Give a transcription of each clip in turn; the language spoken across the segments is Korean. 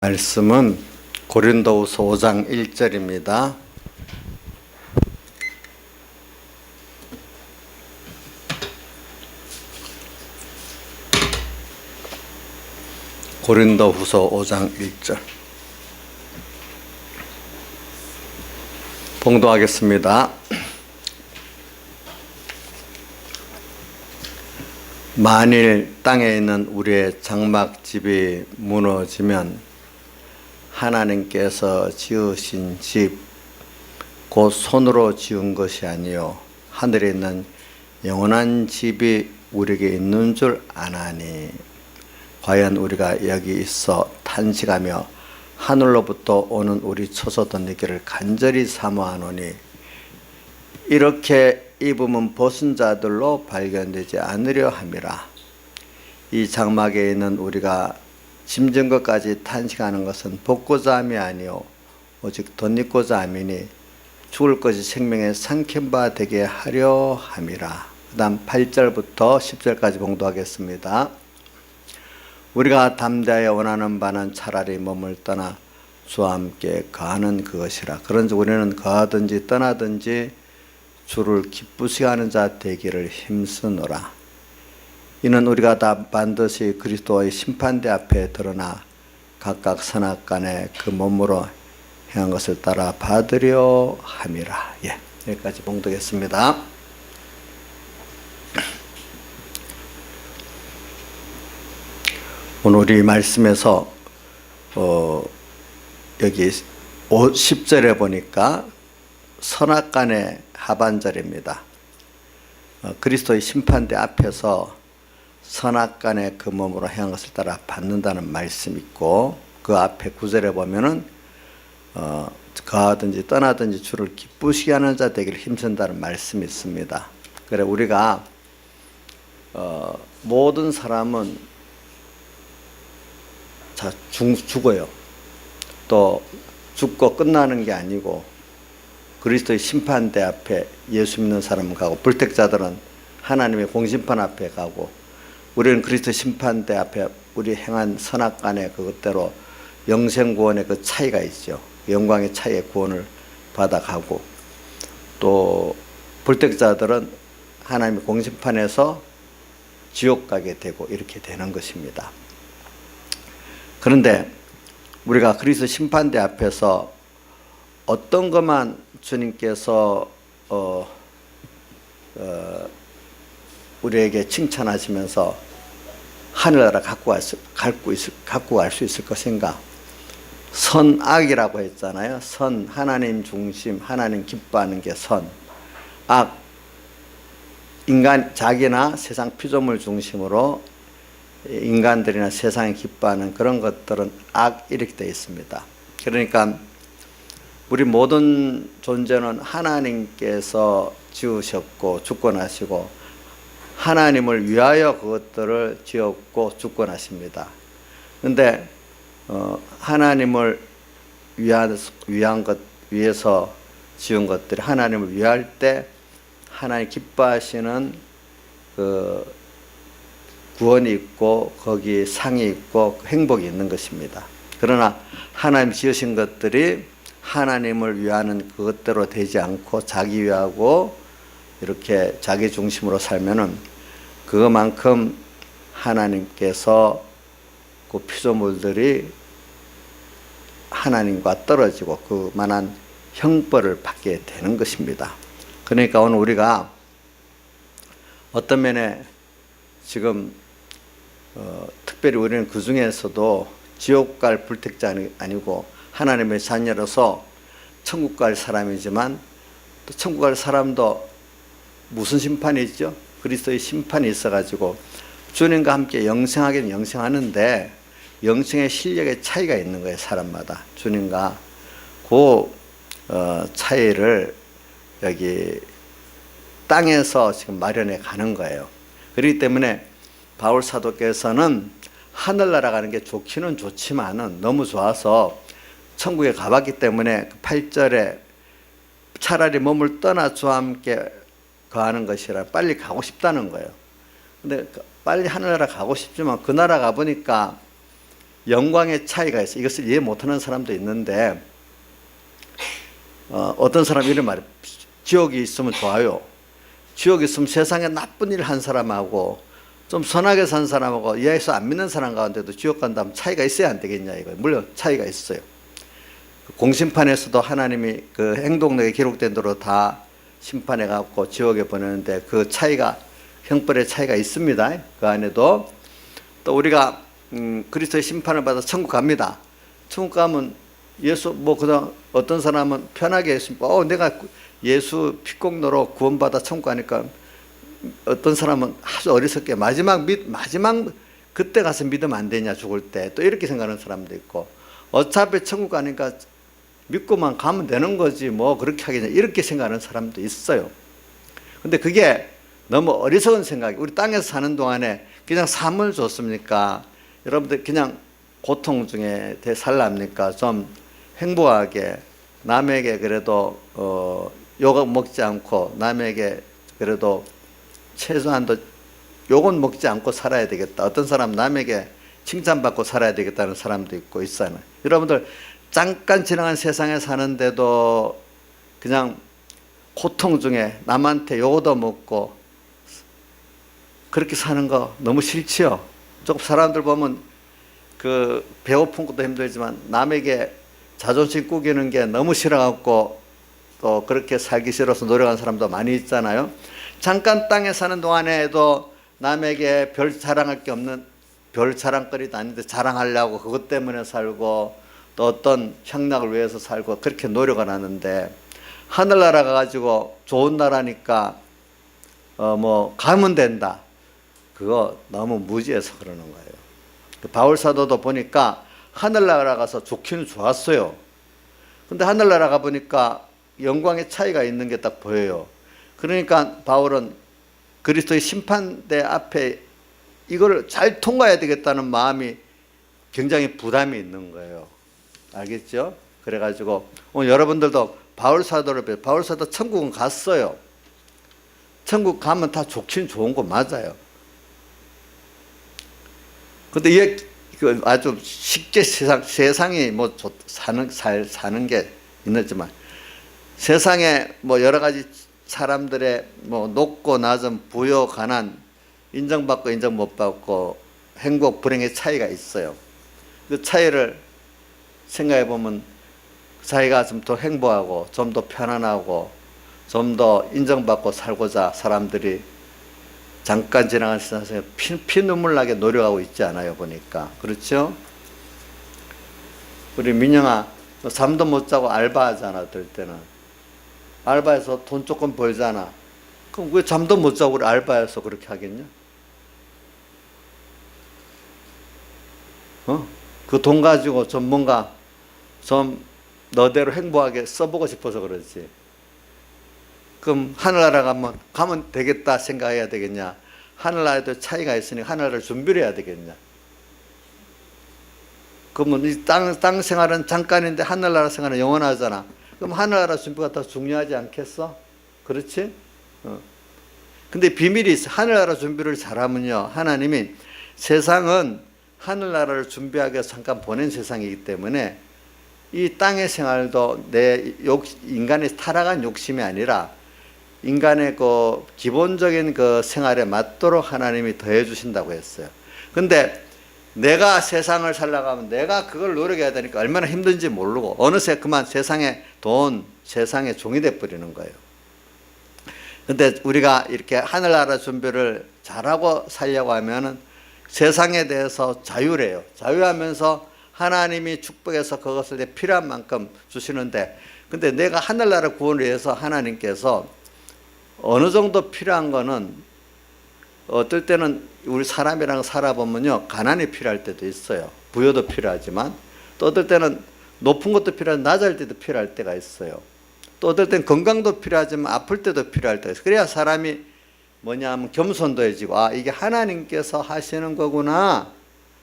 말씀은 고린도후서 5장 1절입니다. 고린도후서 5장 1절 봉독하겠습니다. 만일 땅에 있는 우리의 장막집이 무너지면 하나님께서 지으신 집, 곧 손으로 지은 것이 아니요 하늘에 있는 영원한 집이 우리에게 있는 줄 아나니, 과연 우리가 여기 있어 탄식하며 하늘로부터 오는 우리 초소덧니기를 간절히 사모하노니, 이렇게 입으면 벗은 자들로 발견되지 않으려 함이라. 이 장막에 있는 우리가 짐진 것까지 탄식하는 것은 벗고자 함이 아니요 오직 덧입고자 함이니, 죽을 것이 생명의 삼킨 바 되게 하려 함이라. 그 다음 8절부터 10절까지 봉독하겠습니다. 우리가 담대하여 원하는 바는 차라리 몸을 떠나 주와 함께 거하는 그것이라. 그런즉 우리는 거하든지 떠나든지 주를 기쁘시게 하는 자 되기를 힘쓰노라. 이는 우리가 다 반드시 그리스도의 심판대 앞에 드러나 각각 선악간에 그 몸으로 행한 것을 따라 받으려 함이라. 여기까지 봉독했습니다. 오늘 우리 말씀에서 여기 10절에 보니까 선악간의 하반절입니다. 그리스도의 심판대 앞에서 선악간의 그 몸으로 행한 것을 따라 받는다는 말씀이 있고, 그 앞에 9절에 보면은 거하든지 떠나든지 주를 기쁘시게 하는 자 되기를 힘쓴다는 말씀이 있습니다. 그래, 우리가 모든 사람은 다 죽어요. 또 죽고 끝나는 게 아니고 그리스도의 심판대 앞에 예수 믿는 사람은 가고, 불택자들은 하나님의 공심판 앞에 가고, 우리는 그리스도 심판대 앞에 우리 행한 선악간의 그것대로 영생구원의 그 차이가 있죠. 영광의 차이의 구원을 받아가고, 또 불택자들은 하나님의 공심판에서 지옥 가게 되고 이렇게 되는 것입니다. 그런데 우리가 그리스도 심판대 앞에서 어떤 것만 주님께서 우리에게 칭찬하시면서 하늘나라 갖고 갈 수 있을 것인가? 선악이라고 했잖아요. 선, 하나님 중심, 하나님 기뻐하는 게 선. 악, 인간 자기나 세상 피조물 중심으로 인간들이나 세상이 기뻐하는 그런 것들은 악, 이렇게 되어 있습니다. 그러니까 우리 모든 존재는 하나님께서 지으셨고 주권하시고, 하나님을 위하여 그것들을 지었고 주권하십니다. 그런데 하나님을 위해서 지은 것들이 하나님을 위할 때 하나님 기뻐하시는 그 구원이 있고, 거기 상이 있고 행복이 있는 것입니다. 그러나 하나님 지으신 것들이 하나님을 위하는 그것대로 되지 않고 자기 위하고 이렇게 자기 중심으로 살면은 그것만큼 하나님께서 그 피조물들이 하나님과 떨어지고 그만한 형벌을 받게 되는 것입니다. 그러니까 오늘 우리가 어떤 면에 지금 특별히 우리는 그 중에서도 지옥 갈 불택자 아니고 하나님의 자녀로서 천국 갈 사람이지만, 또 천국 갈 사람도 무슨 심판이 있죠? 그리스도의 심판이 있어가지고 주님과 함께 영생하기는 영생하는데 영생의 실력의 차이가 있는 거예요. 사람마다 주님과 그 차이를 여기 땅에서 지금 마련해 가는 거예요. 그렇기 때문에 바울 사도께서는 하늘나라 가는 게 좋기는 좋지만은 너무 좋아서 천국에 가봤기 때문에 8절에 차라리 몸을 떠나 주와 함께 거하는 것이라 빨리 가고 싶다는 거예요. 근데 빨리 하늘나라 가고 싶지만 그 나라 가보니까 영광의 차이가 있어요. 이것을 이해 못하는 사람도 있는데 어떤 사람이 이런 말이에요. 지옥이 있으면 좋아요. 지옥이 있으면 세상에 나쁜 일 한 사람하고 좀 선하게 산 사람하고 예수 안 믿는 사람 가운데도 지옥 간다면 차이가 있어야 안 되겠냐 이거예요. 물론 차이가 있어요. 공심판에서도 하나님이 그 행동록에 기록된 대로 다 심판해 갖고 지옥에 보내는데 그 차이가 형벌의 차이가 있습니다. 그 안에도 또 우리가 그리스도의 심판을 받아 천국 갑니다. 천국 가면 예수 그다음 어떤 사람은 편하게 했습니다. 내가 예수 피공로로 구원받아 천국 가니까 어떤 사람은 아주 어리석게 마지막 그때 가서 믿으면 안 되냐 죽을 때 또 이렇게 생각하는 사람도 있고 어차피 천국 가니까 믿고만 가면 되는 거지 그렇게 하겠냐 이렇게 생각하는 사람도 있어요. 근데 그게 너무 어리석은 생각이 우리 땅에서 사는 동안에 그냥 삶을 줬습니까? 여러분들 그냥 고통 중에 살랍니까? 좀 행복하게 남에게 그래도 욕은 먹지 않고 남에게 그래도 최소한도 욕은 먹지 않고 살아야 되겠다. 어떤 사람 남에게 칭찬받고 살아야 되겠다는 사람도 있고 있어요. 여러분들 잠깐 지나간 세상에 사는데도 그냥 고통 중에 남한테 욕도 먹고 그렇게 사는 거 너무 싫지요. 조금 사람들 보면 그 배고픈 것도 힘들지만 남에게 자존심 꾸기는 게 너무 싫어갖고 또 그렇게 살기 싫어서 노력하는 사람도 많이 있잖아요. 잠깐 땅에 사는 동안에도 남에게 별 자랑할 게 없는 별 자랑거리도 아닌데 자랑하려고 그것 때문에 살고 또 어떤 향락을 위해서 살고 그렇게 노력을 하는데 하늘나라 가가지고 좋은 나라니까 가면 된다. 그거 너무 무지해서 그러는 거예요. 바울 사도도 보니까 하늘나라 가서 좋기는 좋았어요. 근데 하늘나라 가 보니까 영광의 차이가 있는 게 딱 보여요. 그러니까 바울은 그리스도의 심판대 앞에 이걸 잘 통과해야 되겠다는 마음이 굉장히 부담이 있는 거예요. 알겠죠? 그래가지고 오늘 여러분들도 바울 사도 천국은 갔어요. 천국 가면 다 좋긴 좋은 거 맞아요. 근데 이게 아주 쉽게 세상이 사는 게 있지만 세상에 여러 가지 사람들의 높고 낮은 부여 가난 인정받고 인정 못 받고 행복 불행의 차이가 있어요. 그 차이를 생각해 보면 자기가 좀 더 행복하고 좀 더 편안하고 좀 더 인정받고 살고자 사람들이 잠깐 지나간 세상에 피눈물 나게 노력하고 있지 않아요 보니까. 그렇죠? 우리 민영아 너 잠도 못 자고 알바하잖아. 어떨 때는 알바해서 돈 조금 벌잖아. 그럼 왜 잠도 못 자고 우리 알바해서 그렇게 하겠냐? 그 돈 가지고 좀 뭔가 좀 너대로 행복하게 써보고 싶어서 그러지. 그럼 하늘나라 가면 되겠다 생각해야 되겠냐? 하늘나라에도 차이가 있으니 하늘나라를 준비를 해야 되겠냐? 그러면 이 땅 생활은 잠깐인데 하늘나라 생활은 영원하잖아. 그럼 하늘나라 준비가 더 중요하지 않겠어? 그렇지? 근데 비밀이 있어. 하늘나라 준비를 잘하면요, 하나님이 세상은 하늘나라를 준비하기 위해서 잠깐 보낸 세상이기 때문에 이 땅의 생활도 인간의 타락한 욕심이 아니라 인간의 그 기본적인 그 생활에 맞도록 하나님이 더해 주신다고 했어요. 근데 내가 세상을 살아가면 내가 그걸 노력해야 되니까 얼마나 힘든지 모르고 어느새 그만 세상의 돈, 세상의 종이 돼 버리는 거예요. 근데 우리가 이렇게 하늘나라 준비를 잘하고 살려고 하면은 세상에 대해서 자유래요. 자유하면서 하나님이 축복해서 그것을 내 필요한 만큼 주시는데, 근데 내가 하늘나라 구원을 위해서 하나님께서 어느 정도 필요한 거는 어떨 때는 우리 사람이랑 살아보면요, 가난이 필요할 때도 있어요. 부여도 필요하지만 또 어떨 때는 높은 것도 필요하고 낮을 때도 필요할 때가 있어요. 또 어떨 때는 건강도 필요하지만 아플 때도 필요할 때가 있어요. 그래야 사람이 뭐냐면 겸손도 해지고, 아, 이게 하나님께서 하시는 거구나.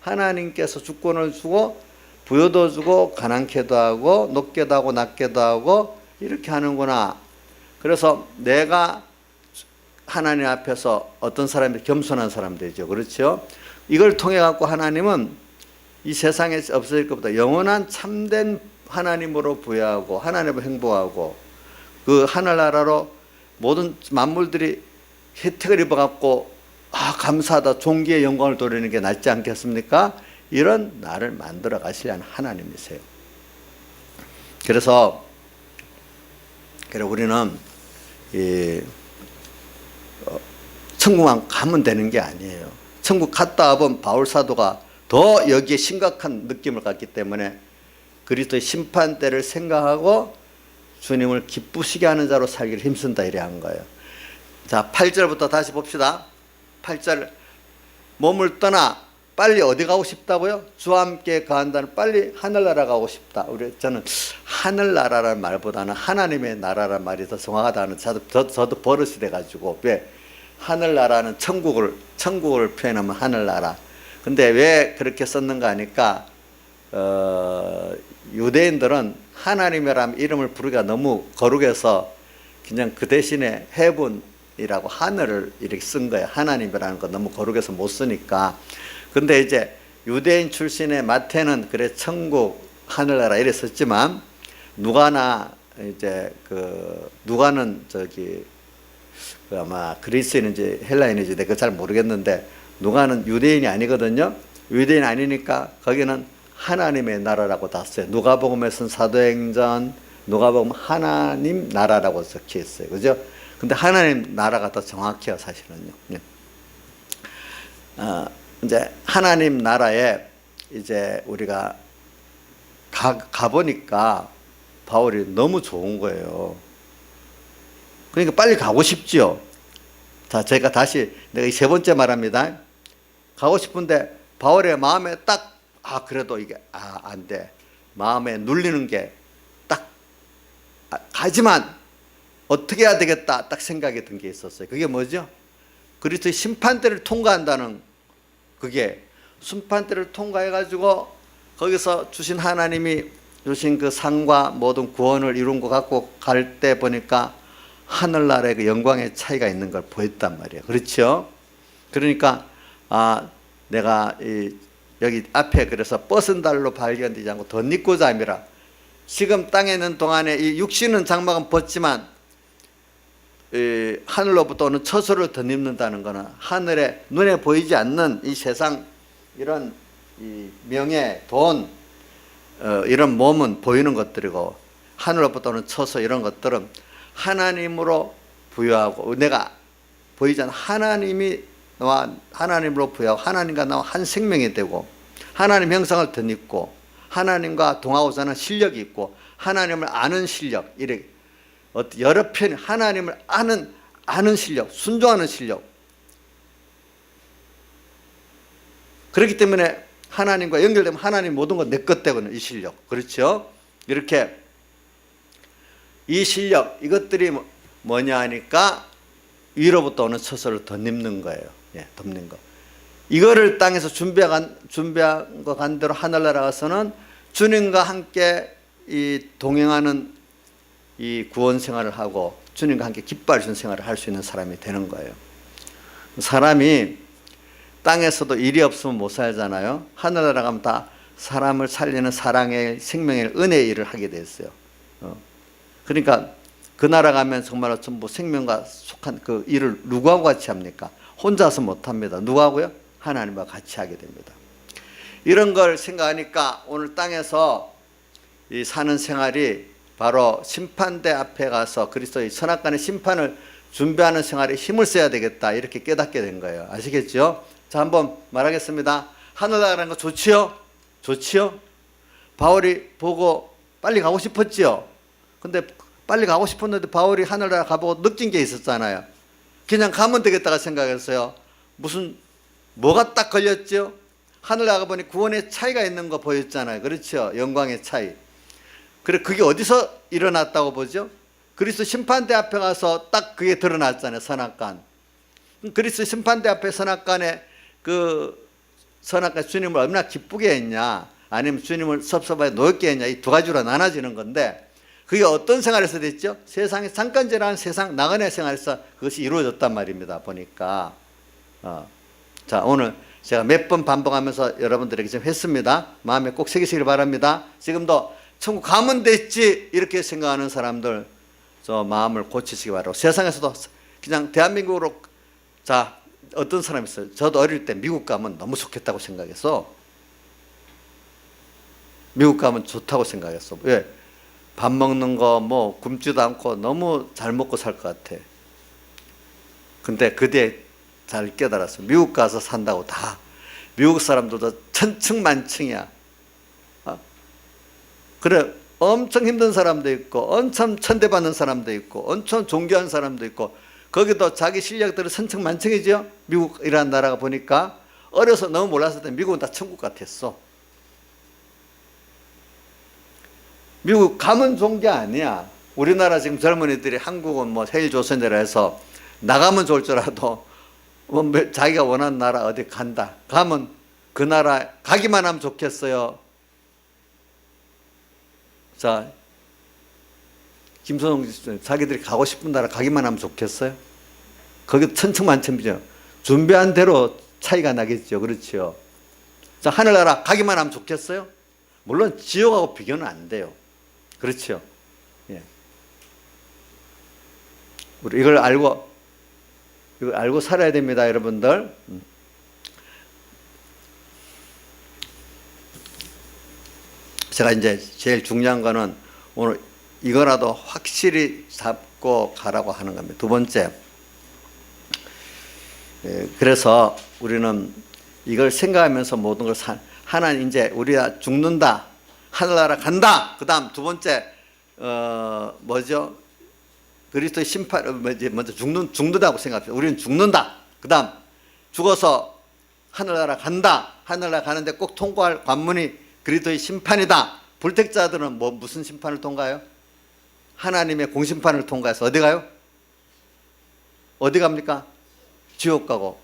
하나님께서 주권을 주고 부여도 주고 가난케도 하고 높게도 하고 낮게도 하고 이렇게 하는구나. 그래서 내가 하나님 앞에서 어떤 사람이 겸손한 사람 되죠. 그렇죠? 이걸 통해 갖고 하나님은 이 세상에 없어질 것보다 영원한 참된 하나님으로 부여하고 하나님으로 행복하고 그 하늘나라로 모든 만물들이 혜택을 입어갖고 감사하다 존귀의 영광을 돌리는 게 낫지 않겠습니까? 이런 나를 만들어 가시려는 하나님이세요. 그래서 우리는 천국만 가면 되는 게 아니에요. 천국 갔다 와본 바울 사도가 더 여기에 심각한 느낌을 갖기 때문에 그리스도의 심판대를 생각하고 주님을 기쁘시게 하는 자로 살기를 힘쓴다 이래 한 거예요. 자, 8절부터 다시 봅시다. 8절, 몸을 떠나 빨리 어디 가고 싶다고요? 주와 함께 거한다는 빨리 하늘나라 가고 싶다. 저는 하늘나라라는 말보다는 하나님의 나라라는 말이 더 정확하다는 저도 버릇이 돼가지고, 왜 하늘나라는 천국을 표현하면 하늘나라. 근데 왜 그렇게 썼는가 하니까 유대인들은 하나님이라는 이름을 부르기가 너무 거룩해서 그냥 그 대신에 헤븐이라고 하늘을 이렇게 쓴 거예요. 하나님이라는 거 너무 거룩해서 못 쓰니까. 근데 이제 유대인 출신의 마태는 그래 천국 하늘나라 이래 썼지만 누가나 이제 누가는 아마 그리스인인지 헬라인인지 내가 잘 모르겠는데 누가는 유대인이 아니거든요. 유대인 아니니까 거기는 하나님의 나라라고 다 써요. 누가복음에서는 사도행전, 누가복음 하나님 나라라고 적혀 있어요. 그죠? 근데 하나님 나라가 더 정확해요, 사실은요. 이제 하나님 나라에 이제 우리가 가보니까 바울이 너무 좋은 거예요. 그러니까 빨리 가고 싶지요. 자, 제가 다시 내가 세 번째 말합니다. 가고 싶은데 바울의 마음에 딱 그래도 이게 안 돼. 마음에 눌리는 게 딱 가지만 어떻게 해야 되겠다 딱 생각이 든 게 있었어요. 그게 뭐죠? 그리스도의 심판대를 통과한다는, 그게 심판대를 통과해 가지고 거기서 주신 하나님이 주신 그 상과 모든 구원을 이룬 것 갖고 갈 때 보니까 하늘나라의 그 영광의 차이가 있는 걸 보였단 말이에요. 그렇죠? 그러니까 내가 여기 앞에 그래서 뻗은 달로 발견되지 않고 덧입고자 함이라. 지금 땅에 있는 동안에 이 육신은 장막은 벗지만 하늘로부터 오는 처소를 덧입는다는 것은 하늘에 눈에 보이지 않는 이 세상, 이런 이 명예, 돈, 이런 몸은 보이는 것들이고 하늘로부터 오는 처소 이런 것들은 하나님으로 부여하고, 내가 보이지 않는 하나님이 나와 하나님으로 부여하고 하나님과 나와 한 생명이 되고 하나님 형상을 덧입고 하나님과 동하고자 하는 실력이 있고 하나님을 아는 실력, 이렇게 여러 편 하나님을 아는 실력, 순종하는 실력. 그렇기 때문에 하나님과 연결되면 하나님 모든 건 내 것 되거든요. 이 실력. 그렇죠? 이렇게 이 실력, 이것들이 뭐냐 하니까 위로부터 오는 처소를 덧입는 거예요. 덮는 거. 이거를 땅에서 준비한 거 간대로 하늘나라 가서는 주님과 함께 이 동행하는 이 구원 생활을 하고 주님과 함께 기뻐할 수 있는 생활을 할 수 있는 사람이 되는 거예요. 사람이 땅에서도 일이 없으면 못 살잖아요. 하늘나라 가면 다 사람을 살리는 사랑의, 생명의, 은혜의 일을 하게 됐어요. 그러니까 그 나라 가면 정말로 전부 생명과 속한 그 일을 누구하고 같이 합니까? 혼자서 못합니다. 누구하고요? 하나님과 같이 하게 됩니다. 이런 걸 생각하니까 오늘 땅에서 이 사는 생활이 바로 심판대 앞에 가서 그리스도의 선악간의 심판을 준비하는 생활에 힘을 써야 되겠다, 이렇게 깨닫게 된 거예요. 아시겠죠? 자, 한번 말하겠습니다. 하늘나라는 거 좋지요? 좋지요? 바울이 보고 빨리 가고 싶었지요? 근데 빨리 가고 싶었는데 바울이 하늘나라 가보고 느낀 게 있었잖아요. 그냥 가면 되겠다가 생각했어요. 뭐가 딱 걸렸죠? 하늘나라 가보니 구원의 차이가 있는 거 보였잖아요. 그렇죠? 영광의 차이. 그래, 그게 어디서 일어났다고 보죠? 그리스도 심판대 앞에 가서 딱 그게 드러났잖아요. 선악간. 그리스도 심판대 앞에 선악간에 그 선악간 주님을 얼마나 기쁘게 했냐, 아니면 주님을 섭섭하게 노엽게 했냐, 이 두 가지로 나눠지는 건데, 그게 어떤 생활에서 됐죠? 세상에 잠깐 지나는 세상 나그네 생활에서 그것이 이루어졌단 말입니다. 보니까 자, 오늘 제가 몇 번 반복하면서 여러분들에게 좀 했습니다. 마음에 꼭 새기시길 바랍니다. 지금도 천국 가면 됐지 이렇게 생각하는 사람들 저 마음을 고치시기 바라고, 세상에서도 그냥 대한민국으로, 자, 어떤 사람이 있어요. 저도 어릴 때 미국 가면 너무 좋겠다고 생각해서, 미국 가면 좋다고 생각했어. 왜? 밥 먹는 거 뭐 굶지도 않고 너무 잘 먹고 살 것 같아. 근데 그 뒤에 잘 깨달았어. 미국 가서 산다고 다 미국 사람들도 천층만층이야. 그래, 엄청 힘든 사람도 있고 엄청 천대받는 사람도 있고 엄청 존경하는 사람도 있고, 거기도 자기 실력들은 천층만층이죠. 미국이라는 나라가 보니까 어려서 너무 몰랐을 때 미국은 다 천국 같았어. 미국 가면 좋은 게 아니야. 우리나라 지금 젊은이들이 한국은 뭐 세일조선이라 해서 나가면 좋을 줄 알아도 뭐 자기가 원하는 나라 어디 간다. 가면 그 나라 가기만 하면 좋겠어요. 자, 김선홍 자기들이 가고 싶은 나라 가기만 하면 좋겠어요? 거기 천층만층이죠. 준비한 대로 차이가 나겠죠. 그렇죠. 자, 하늘나라 가기만 하면 좋겠어요? 물론 지옥하고 비교는 안 돼요. 그렇죠. 예. 우리 이걸 알고 살아야 됩니다, 여러분들. 제가 이제 제일 중요한 거는 오늘 이거라도 확실히 잡고 가라고 하는 겁니다. 두 번째, 그래서 우리는 이걸 생각하면서 모든 걸 하나님, 이제 우리가 죽는다, 하늘나라 간다. 그 다음 두 번째 뭐죠? 그리스도의 심판, 먼저 죽는다고 생각합니다. 우리는 죽는다. 그 다음 죽어서 하늘나라 간다. 하늘나라 가는데 꼭 통과할 관문이 그리스도의 심판이다. 불택자들은 무슨 심판을 통과해요? 하나님의 공심판을 통과해서 어디 가요? 어디 갑니까? 지옥 가고.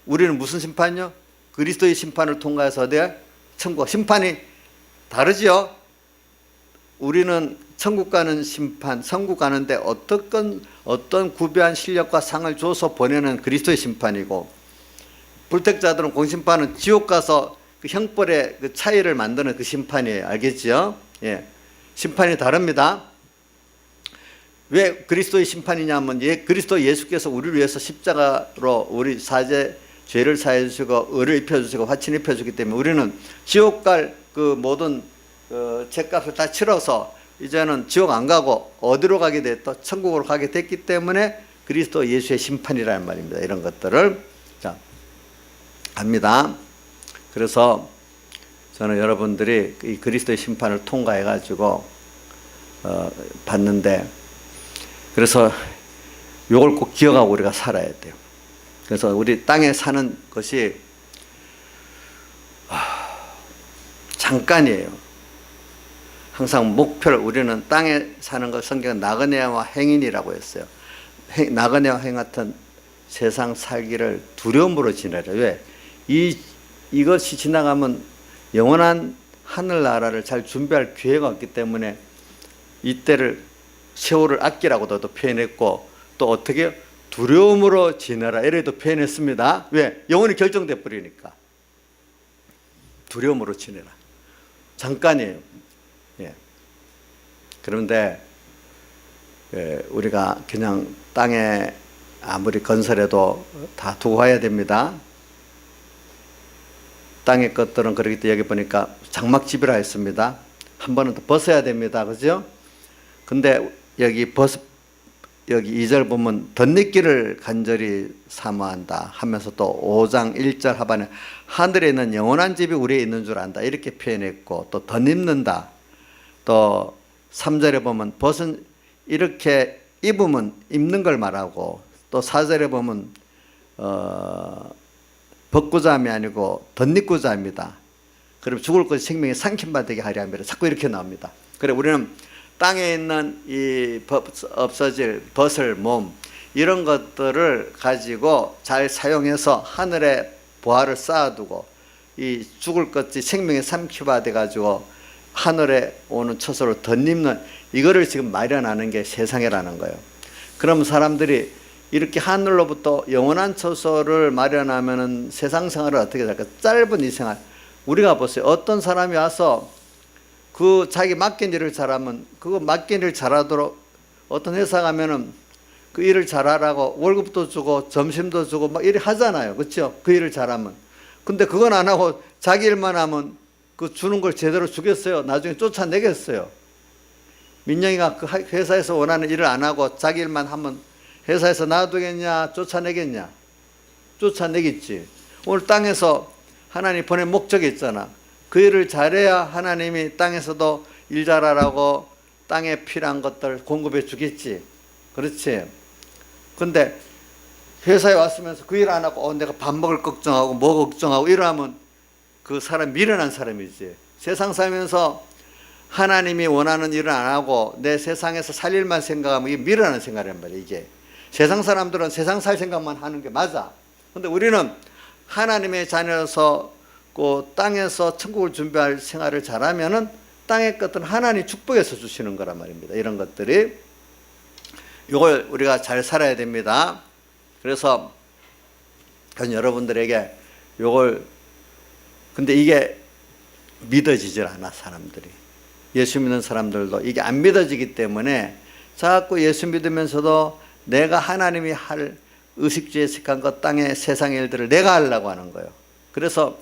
우리는 무슨 심판이요? 그리스도의 심판을 통과해서 어디 가요? 천국. 심판이 다르지요? 우리는 천국 가는 심판, 천국 가는데 어떤 구비한 실력과 상을 줘서 보내는 그리스도의 심판이고, 불택자들은 공심판은 지옥 가서 그 형벌의 그 차이를 만드는 그 심판이에요. 알겠지요? 예. 심판이 다릅니다. 왜 그리스도의 심판이냐면, 그리스도 예수께서 우리를 위해서 십자가로 우리 죄를 사해 주시고 의를 입혀 주시고 화친을 입혀 주기 때문에 우리는 지옥 갈 그 모든 죄값을 다 치러서 이제는 지옥 안 가고 어디로 가게 됐다? 천국으로 가게 됐기 때문에 그리스도 예수의 심판이라는 말입니다. 이런 것들을 자 합니다. 그래서 저는 여러분들이 이 그리스도의 심판을 통과해 가지고 받는데, 그래서 이걸 꼭 기억하고 우리가 살아야 돼요. 그래서 우리 땅에 사는 것이 잠깐이에요. 항상 목표를, 우리는 땅에 사는 것, 성경은 나그네와 행인이라고 했어요. 나그네와 행인 같은 세상 살기를 두려움으로 지내라. 왜? 이것이 지나가면 영원한 하늘나라를 잘 준비할 기회가 없기 때문에 이때를, 세월을 아끼라고도 표현했고, 또 어떻게 두려움으로 지내라 이래도 표현했습니다. 왜? 영원히 결정돼 버리니까. 두려움으로 지내라. 잠깐이에요. 예. 그런데 우리가 그냥 땅에 아무리 건설해도 다 두고 가야 됩니다. 땅의 것들은 그렇기 때문에 여기 보니까 장막집이라 했습니다. 한 번은 더 벗어야 됩니다. 그죠? 근데 여기 2절 보면 덧입기를 간절히 사모한다 하면서 또 5장 1절 하반에 하늘에 있는 영원한 집이 우리에 있는 줄 안다 이렇게 표현했고, 또 덧입는다. 또 3절에 보면 벗은 이렇게 입으면 입는 걸 말하고, 또 4절에 보면 벗고자 함이 아니고 덧입고자 합니다. 그럼 죽을 것이 생명이 삼킴바 되게 하려 합니다. 자꾸 이렇게 나옵니다. 그래 우리는 땅에 있는 이 없어질 벗을 몸 이런 것들을 가지고 잘 사용해서 하늘에 보화를 쌓아두고, 이 죽을 것이 생명의 삼키바 돼 가지고 하늘에 오는 처소로 덧입는 이거를 지금 마련하는 게 세상이라는 거예요. 그럼 사람들이 이렇게 하늘로부터 영원한 처소를 마련하면은 세상 생활을 어떻게 할까? 짧은 이 생활. 우리가 보세요. 어떤 사람이 와서 그 자기 맡긴 일을 잘하면 그거 맡긴 일 잘하도록 어떤 회사 가면은 그 일을 잘하라고 월급도 주고 점심도 주고 막 이래 하잖아요. 그렇죠? 그 일을 잘하면. 근데 그건 안 하고 자기 일만 하면 그 주는 걸 제대로 주겠어요? 나중에 쫓아내겠어요? 민영이가 그 회사에서 원하는 일을 안 하고 자기 일만 하면 회사에서 놔두겠냐? 쫓아내겠냐? 쫓아내겠지. 오늘 땅에서 하나님 보낸 목적이 있잖아. 그 일을 잘해야 하나님이 땅에서도 일 잘하라고 땅에 필요한 것들 공급해 주겠지. 그렇지. 근데 회사에 왔으면서 그 일 안 하고 내가 밥 먹을 걱정하고 뭐 걱정하고 이러면 그 사람 미련한 사람이지. 세상 살면서 하나님이 원하는 일을 안 하고 내 세상에서 살 일만 생각하면 이게 미련한 생각이란 말이야. 이게 세상 사람들은 세상 살 생각만 하는 게 맞아. 근데 우리는 하나님의 자녀로서 그 땅에서 천국을 준비할 생활을 잘하면은 땅의 것들은 하나님 축복해서 주시는 거란 말입니다. 이런 것들이 이걸 우리가 잘 살아야 됩니다. 그래서 여러분들에게 이걸 근데 이게 믿어지질 않아 사람들이. 예수 믿는 사람들도 이게 안 믿어지기 때문에 자꾸 예수 믿으면서도 내가 하나님이 할 의식주의에 속한 것 땅의 세상의 일들을 내가 하려고 하는 거예요. 그래서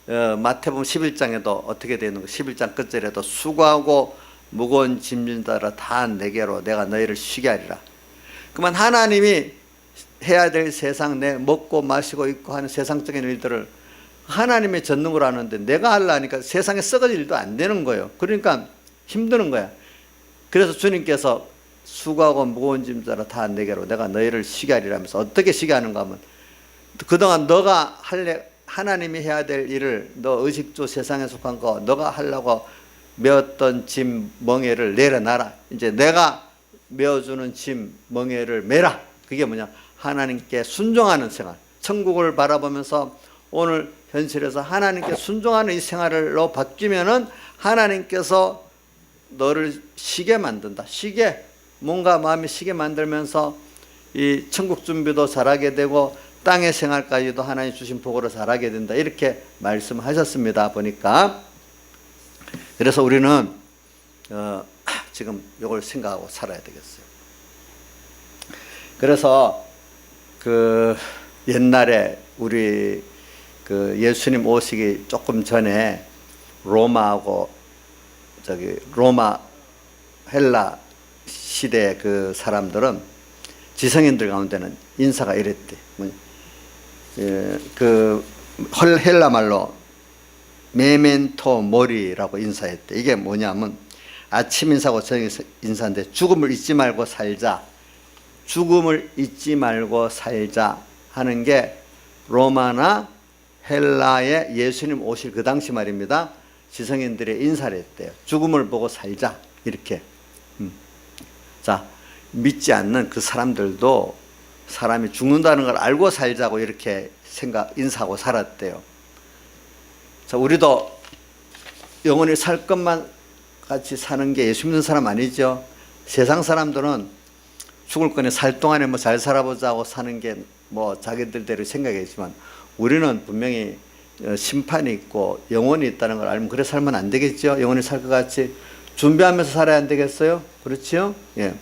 마태복음 11장에도 어떻게 되는 거 11장 끝절에도 수고하고 무거운 짐진 자라 다 내게로 내가 너희를 쉬게 하리라. 그러면 하나님이 해야 될 세상 내 먹고 마시고 입고 하는 세상적인 일들을 하나님의 전능으로 하는데 내가 하려니까 세상에 썩어질 일도 안 되는 거예요. 그러니까 힘드는 거야. 그래서 주님께서 수고하고 무거운 짐 자라 다 내게로 내가 너희를 쉬게 하리라면서 어떻게 쉬게 하는가 하면 그동안 너가 할래 하나님이 해야 될 일을 너 의식주 세상에 속한 거 너가 하려고 메었던 짐 멍에를 내려놔라. 이제 내가 메어주는 짐 멍에를 메라. 그게 뭐냐? 하나님께 순종하는 생활. 천국을 바라보면서 오늘 현실에서 하나님께 순종하는 이 생활로 바뀌면은 하나님께서 너를 쉬게 만든다. 쉬게 뭔가 마음이 쉬게 만들면서 이 천국 준비도 잘하게 되고 땅의 생활까지도 하나님 주신 복으로 잘하게 된다. 이렇게 말씀하셨습니다. 보니까 그래서 우리는 지금 이걸 생각하고 살아야 되겠어요. 그래서 그 옛날에 우리 그 예수님 오시기 조금 전에 로마하고 로마 헬라 시대 그 사람들은 지성인들 가운데는 인사가 이랬대. 그 헬라 말로 메멘토 모리라고 인사했대. 이게 뭐냐면 아침 인사고 저녁 인사인데 죽음을 잊지 말고 살자. 죽음을 잊지 말고 살자 하는 게 로마나 헬라의 예수님 오실 그 당시 말입니다. 지성인들의 인사를 했대요. 죽음을 보고 살자 이렇게. 자, 믿지 않는 그 사람들도 사람이 죽는다는 걸 알고 살자고 이렇게 인사하고 살았대요. 자, 우리도 영원히 살 것만 같이 사는 게 예수 믿는 사람 아니죠. 세상 사람들은 죽을 거니 살 동안에 뭐 잘 살아보자고 사는 게 뭐 자기들대로 생각이지만 우리는 분명히 심판이 있고 영원이 있다는 걸 알면 그래 살면 안 되겠죠. 영원히 살 것 같이 준비하면서 살아야 안 되겠어요? 그렇죠? 예.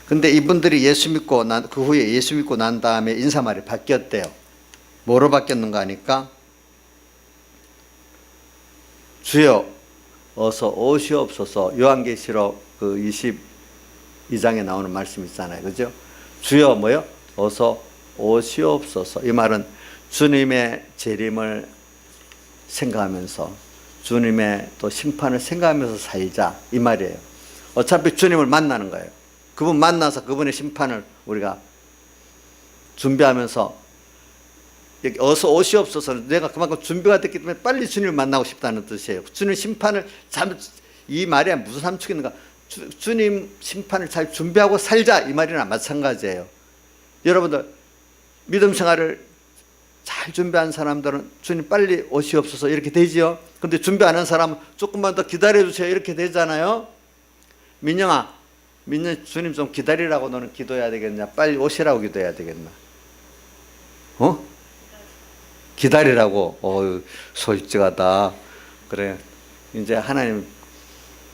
근데 이분들이 예수 믿고 그 후에 예수 믿고 난 다음에 인사말이 바뀌었대요. 뭐로 바뀌었는가 하니까 주여 어서 오시옵소서. 요한계시록 그 22장에 나오는 말씀 있잖아요. 그죠? 주여 뭐요? 어서 오시옵소서. 이 말은 주님의 재림을 생각하면서 주님의 또 심판을 생각하면서 살자 이 말이에요. 어차피 주님을 만나는 거예요. 그분 만나서 그분의 심판을 우리가 준비하면서 여기 어서 오시옵소서. 내가 그만큼 준비가 됐기 때문에 빨리 주님을 만나고 싶다는 뜻이에요. 주님 심판을 이 말이 무슨 함축이 있는가? 주님 심판을 잘 준비하고 살자 이 말이랑 마찬가지예요. 여러분들 믿음 생활을 잘 준비한 사람들은 주님 빨리 오시옵소서 이렇게 되지요. 근데 준비 안 한 사람은 조금만 더 기다려주세요 이렇게 되잖아요. 민영아 민영 주님 좀 기다리라고 너는 기도해야 되겠냐? 빨리 오시라고 기도해야 되겠나? 어? 기다리라고. 솔직하다. 그래. 이제 하나님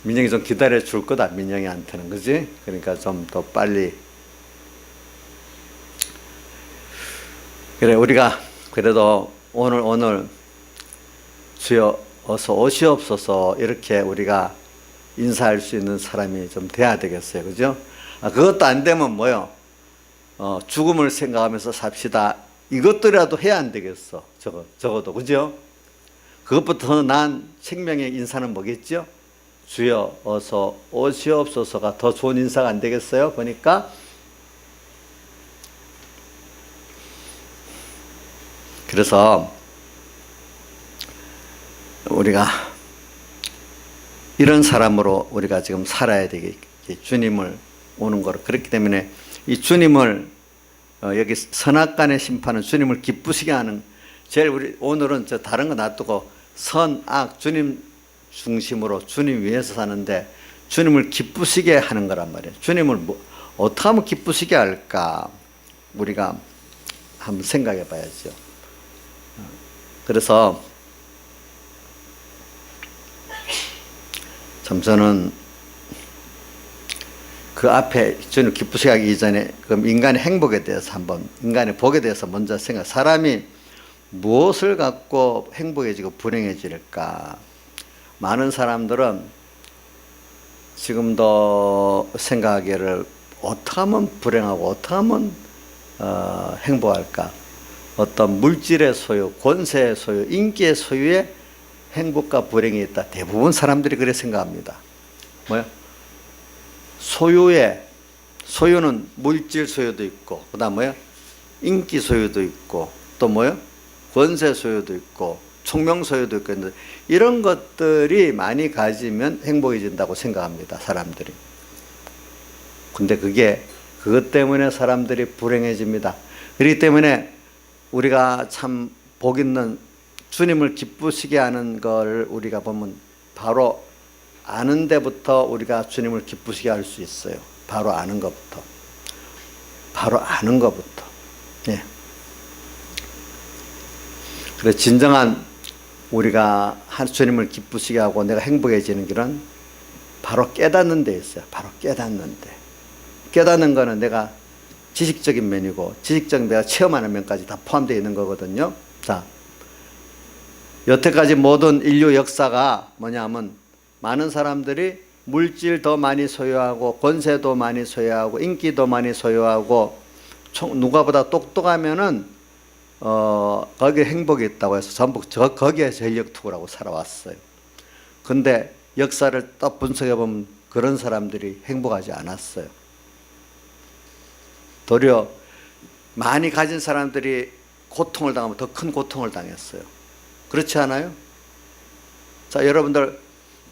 민영이 좀 기다려 줄 거다. 민영이한테는. 그지? 그러니까 좀 더 빨리. 그래, 우리가 그래도 오늘 주여 어서 오시옵소서 이렇게 우리가 인사할 수 있는 사람이 좀 돼야 되겠어요. 그죠? 그것도 안 되면 뭐요? 죽음을 생각하면서 삽시다. 이것들이라도 해야 안 되겠어. 적어도. 그죠? 그것부터 더 나은 생명의 인사는 뭐겠죠? 주여 어서 오시옵소서가 더 좋은 인사가 안 되겠어요? 보니까. 그래서 우리가 이런 사람으로 우리가 지금 살아야 되겠지. 주님을 오는 거로. 그렇기 때문에 이 주님을 여기 선악간의 심판은 주님을 기쁘시게 하는, 제일 우리 오늘은 저 다른 거 놔두고 선악 주님 중심으로 주님 위해서 사는데 주님을 기쁘시게 하는 거란 말이에요. 주님을 어떻게 하면 기쁘시게 할까? 우리가 한번 생각해 봐야죠. 그래서 참 저는 그 앞에 주님 기쁘시게 하기 이전에 그럼 인간의 행복에 대해서 한번, 인간의 복에 대해서 먼저 사람이 무엇을 갖고 행복해지고 불행해질까? 많은 사람들은 지금도 생각하기를 어떻게 하면 불행하고 어떻게 하면 행복할까? 어떤 물질의 소유, 권세의 소유, 인기의 소유에 행복과 불행이 있다. 대부분 사람들이 그렇게 생각합니다. 뭐야? 소유는 물질 소유도 있고, 그 다음 뭐야? 인기 소유도 있고, 또 뭐야? 권세 소유도 있고, 총명 소유도 있고, 이런 것들이 많이 가지면 행복해진다고 생각합니다. 사람들이. 근데 그것 때문에 사람들이 불행해집니다. 그렇기 때문에 우리가 참 복 있는 주님을 기쁘시게 하는 걸 우리가 보면 바로 아는 데부터 우리가 주님을 기쁘시게 할 수 있어요. 바로 아는 것부터. 예. 그래, 진정한 우리가 주님을 기쁘시게 하고 내가 행복해지는 길은 바로 깨닫는 데 있어요. 바로 깨닫는 데. 깨닫는 거는 내가 지식적인 면이고, 지식적인 내가 체험하는 면까지 다 포함되어 있는 거거든요. 자, 여태까지 모든 인류 역사가 뭐냐면 많은 사람들이 물질 더 많이 소유하고 권세도 많이 소유하고 인기도 많이 소유하고 누가보다 똑똑하면은 거기에 행복이 있다고 해서 전부 거기에 전력투구라고 살아왔어요. 근데 역사를 딱 분석해 보면 그런 사람들이 행복하지 않았어요. 도리어 많이 가진 사람들이 고통을 당하면 더 큰 고통을 당했어요. 그렇지 않아요? 자, 여러분들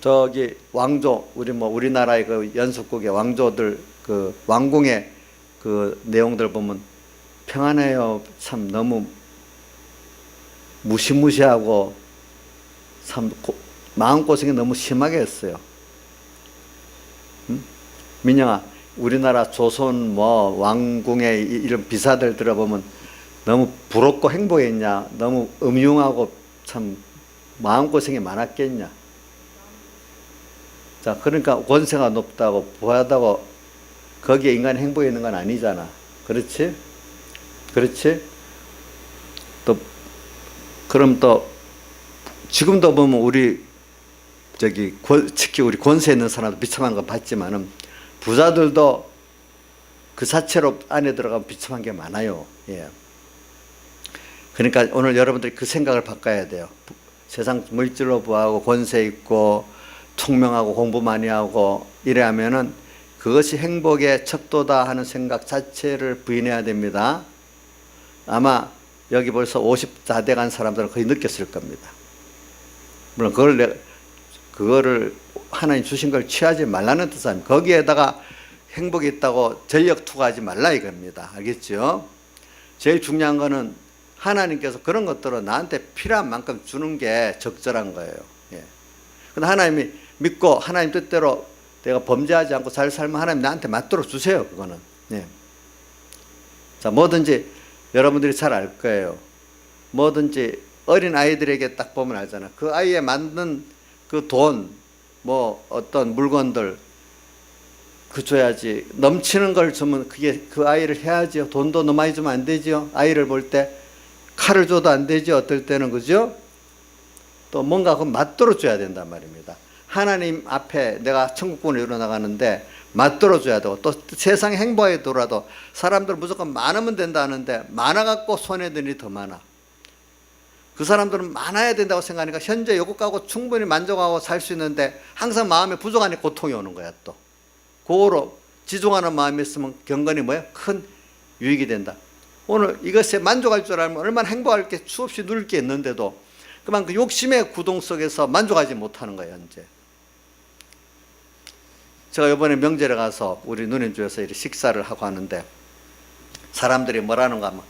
저기 왕조, 우리나라의 그 연속국의 왕조들 그 왕궁의 그 내용들 보면 평안해요. 참 너무 무시무시하고 참 마음고생이 너무 심하게 했어요. 응? 민영아, 우리나라 조선 왕궁의 이런 비사들 들어보면 너무 부럽고 행복했냐? 너무 음흉하고 참 마음고생이 많았겠냐? 자, 그러니까 권세가 높다고 부하다고 거기에 인간이 행복해 있는 건 아니잖아. 그렇지? 그럼 또 지금도 보면 우리 특히 우리 권세 있는 사람도 비참한 건 봤지만은 부자들도 그 자체로 안에 들어가면 비참한 게 많아요. 예. 그러니까 오늘 여러분들이 그 생각을 바꿔야 돼요. 세상 물질로 부하고 권세 있고 총명하고 공부 많이 하고 이래 하면은 그것이 행복의 척도다 하는 생각 자체를 부인해야 됩니다. 아마 여기 벌써 54대 간 사람들은 거의 느꼈을 겁니다. 물론 그거를 하나님 주신 걸 취하지 말라는 뜻은 아닙니다. 거기에다가 행복이 있다고 전력 투구하지 말라 이겁니다. 알겠죠? 제일 중요한 거는 하나님께서 그런 것들은 나한테 필요한 만큼 주는 게 적절한 거예요. 예. 근데 하나님이 믿고 하나님 뜻대로 내가 범죄하지 않고 잘 살면 하나님 나한테 맞도록 주세요. 그거는. 예. 자, 뭐든지 여러분들이 잘 알 거예요. 뭐든지 어린 아이들에게 딱 보면 알잖아. 그 아이에 맞는 그 돈, 뭐 어떤 물건들 그 줘야지. 넘치는 걸 주면 그게 그 아이를 해야지요. 돈도 너무 많이 주면 안 되지요. 아이를 볼 때 칼을 줘도 안 되죠. 어떨 때는. 그죠? 또 뭔가 그 맞도록 줘야 된단 말입니다. 하나님 앞에 내가 천국군을 이루어나가는데 맞들어 줘야 되고, 또 세상에 행복하게 돌아도 사람들 무조건 많으면 된다 하는데 많아갖고 손해드는 일이 더 많아. 그 사람들은 많아야 된다고 생각하니까 현재 요것하고 충분히 만족하고 살 수 있는데 항상 마음에 부족하니 고통이 오는 거야. 또 그거로 지종하는 마음이 있으면 경건이 뭐야? 큰 유익이 된다. 오늘 이것에 만족할 줄 알면 얼마나 행복할 게 수없이 누릴 게 있는데도 그만 그 욕심의 구동 속에서 만족하지 못하는 거예요. 현재 제가 이번에 명절에 가서 우리 누님 집에서 이렇게 식사를 하고 하는데 사람들이 뭐라는가 하면,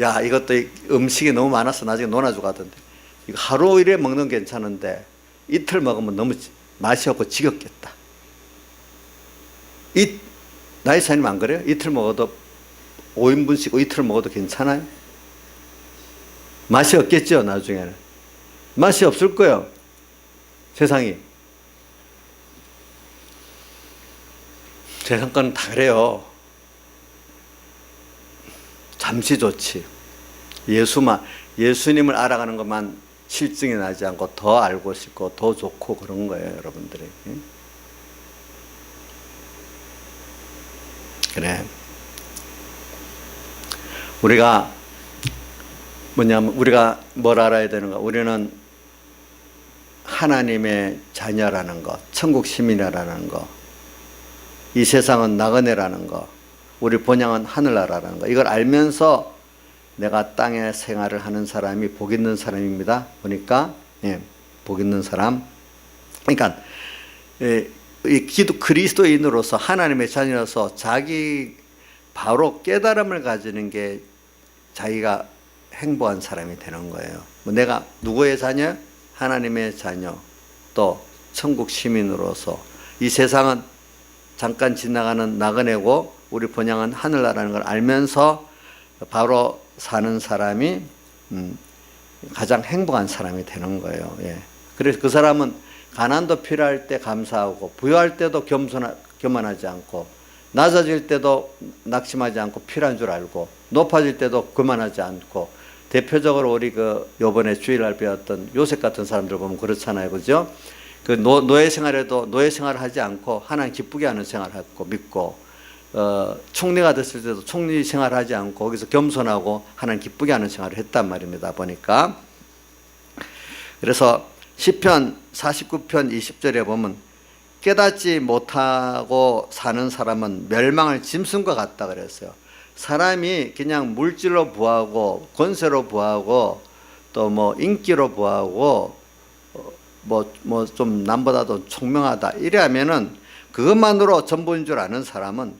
야, 이것도 음식이 너무 많아서 나중에 논아주고 하던데, 이거 하루 일에 먹는 게 괜찮은데 이틀 먹으면 너무 맛이 없고 지겹겠다. 나이 차이는 안 그래요? 이틀 먹어도 5인분씩 이틀 먹어도 괜찮아요? 맛이 없겠죠. 나중에는 맛이 없을 거예요. 세상이. 세상 거는 다 그래요. 잠시 좋지. 예수님을 알아가는 것만 실증이 나지 않고 더 알고 싶고 더 좋고 그런 거예요, 여러분들이. 그래. 우리가 뭐냐면 우리가 뭘 알아야 되는가? 우리는 하나님의 자녀라는 것, 천국 시민이라는 것, 이 세상은 나그네라는 것, 우리 본향은 하늘나라라는 것, 이걸 알면서 내가 땅에 생활을 하는 사람이 복 있는 사람입니다. 보니까 복 있는 사람. 그러니까 이 그리스도인으로서 하나님의 자녀로서 자기 바로 깨달음을 가지는 게 자기가 행복한 사람이 되는 거예요. 내가 누구의 자녀? 하나님의 자녀, 또 천국 시민으로서 이 세상은 잠깐 지나가는 나그네고 우리 본향은 하늘나라는 걸 알면서 바로 사는 사람이 가장 행복한 사람이 되는 거예요. 예. 그래서 그 사람은 가난도 필요할 때 감사하고 부유할 때도 교만하지 않고 낮아질 때도 낙심하지 않고 필요한 줄 알고 높아질 때도 교만하지 않고, 대표적으로 우리 요번에 주일날 배웠던 요셉 같은 사람들 보면 그렇잖아요. 그죠? 그 노예 생활에도 노예 생활을 하지 않고 하나님 기쁘게 하는 생활을 하고 믿고, 총리가 됐을 때도 총리 생활을 하지 않고 거기서 겸손하고 하나님 기쁘게 하는 생활을 했단 말입니다. 보니까. 그래서 시편 49편 20절에 보면 깨닫지 못하고 사는 사람은 멸망할 짐승과 같다 그랬어요. 사람이 그냥 물질로 부하고 권세로 부하고 또 뭐 인기로 부하고 뭐 좀 남보다도 총명하다 이래하면은 그것만으로 전부인 줄 아는 사람은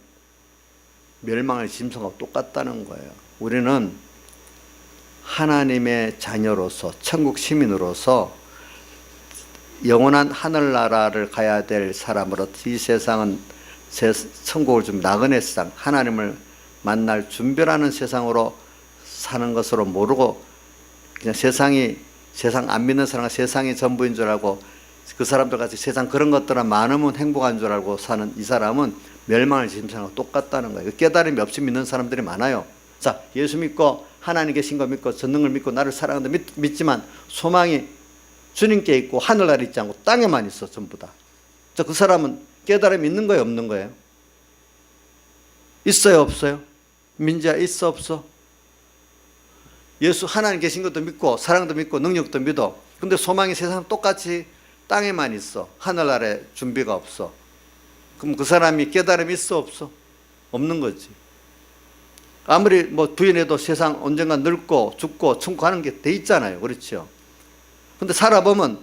멸망할 짐승과 똑같다는 거예요. 우리는 하나님의 자녀로서 천국 시민으로서 영원한 하늘나라를 가야 될 사람으로, 이 세상은 천국을 좀 나그네 세상, 하나님을 만날 준비라는 세상으로 사는 것으로 모르고 그냥 세상 안 믿는 사람은 세상이 전부인 줄 알고 그 사람들 같이 세상 그런 것들은 많으면 행복한 줄 알고 사는 이 사람은 멸망을 짐승하고 똑같다는 거예요. 깨달음이 없이 믿는 사람들이 많아요. 자, 예수 믿고 하나님 계신 거 믿고 전능을 믿고 나를 사랑한다 믿지만 소망이 주님께 있고 하늘나라에 있지 않고 땅에만 있어. 전부 다. 자, 그 사람은 깨달음이 있는 거예요, 없는 거예요? 있어요, 없어요? 민지야, 있어, 없어? 예수 하나님 계신 것도 믿고 사랑도 믿고 능력도 믿어. 근데 소망이 세상 똑같이 땅에만 있어. 하늘나라에 준비가 없어. 그럼 그 사람이 깨달음이 있어, 없어? 없는 거지. 아무리 뭐 부인해도 세상 언젠가 늙고 죽고 천국 가는 게 돼 있잖아요. 그렇죠? 근데 살아보면,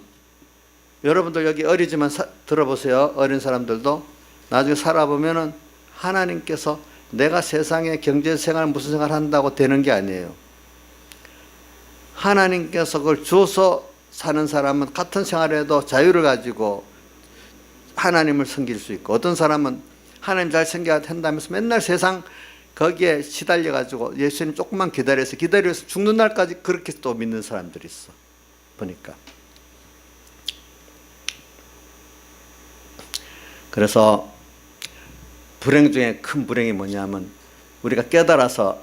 여러분들 여기 어리지만 들어보세요. 어린 사람들도 나중에 살아보면은 하나님께서 내가 세상에 경제생활 무슨 생활 한다고 되는 게 아니에요. 하나님께서 그걸 주어서 사는 사람은 같은 생활에도 자유를 가지고 하나님을 섬길 수 있고, 어떤 사람은 하나님 잘 섬겨야 된다면서 맨날 세상 거기에 시달려 가지고 예수님 조금만 기다려서 죽는 날까지 그렇게 또 믿는 사람들이 있어 보니까. 그래서 불행 중에 큰 불행이 뭐냐면, 우리가 깨달아서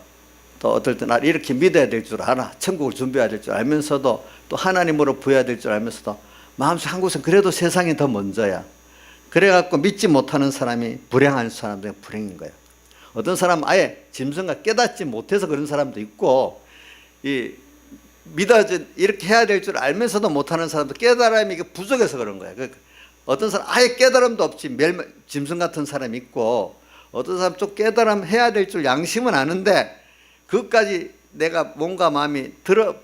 또 어떨 때 날 이렇게 믿어야 될 줄 알아, 천국을 준비해야 될 줄 알면서도, 또 하나님으로 부여해야 될 줄 알면서도 마음속 한 곳은 그래도 세상이 더 먼저야. 그래갖고 믿지 못하는 사람이 불행한 사람들이 불행인 거야. 어떤 사람은 아예 짐승과 깨닫지 못해서 그런 사람도 있고, 이 믿어져 이렇게 해야 될 줄 알면서도 못하는 사람도 깨달음이 부족해서 그런 거야. 어떤 사람 아예 깨달음도 없이 짐승 같은 사람이 있고, 어떤 사람 좀 깨달음 해야 될 줄 양심은 아는데 그것까지 내가 몸과 마음이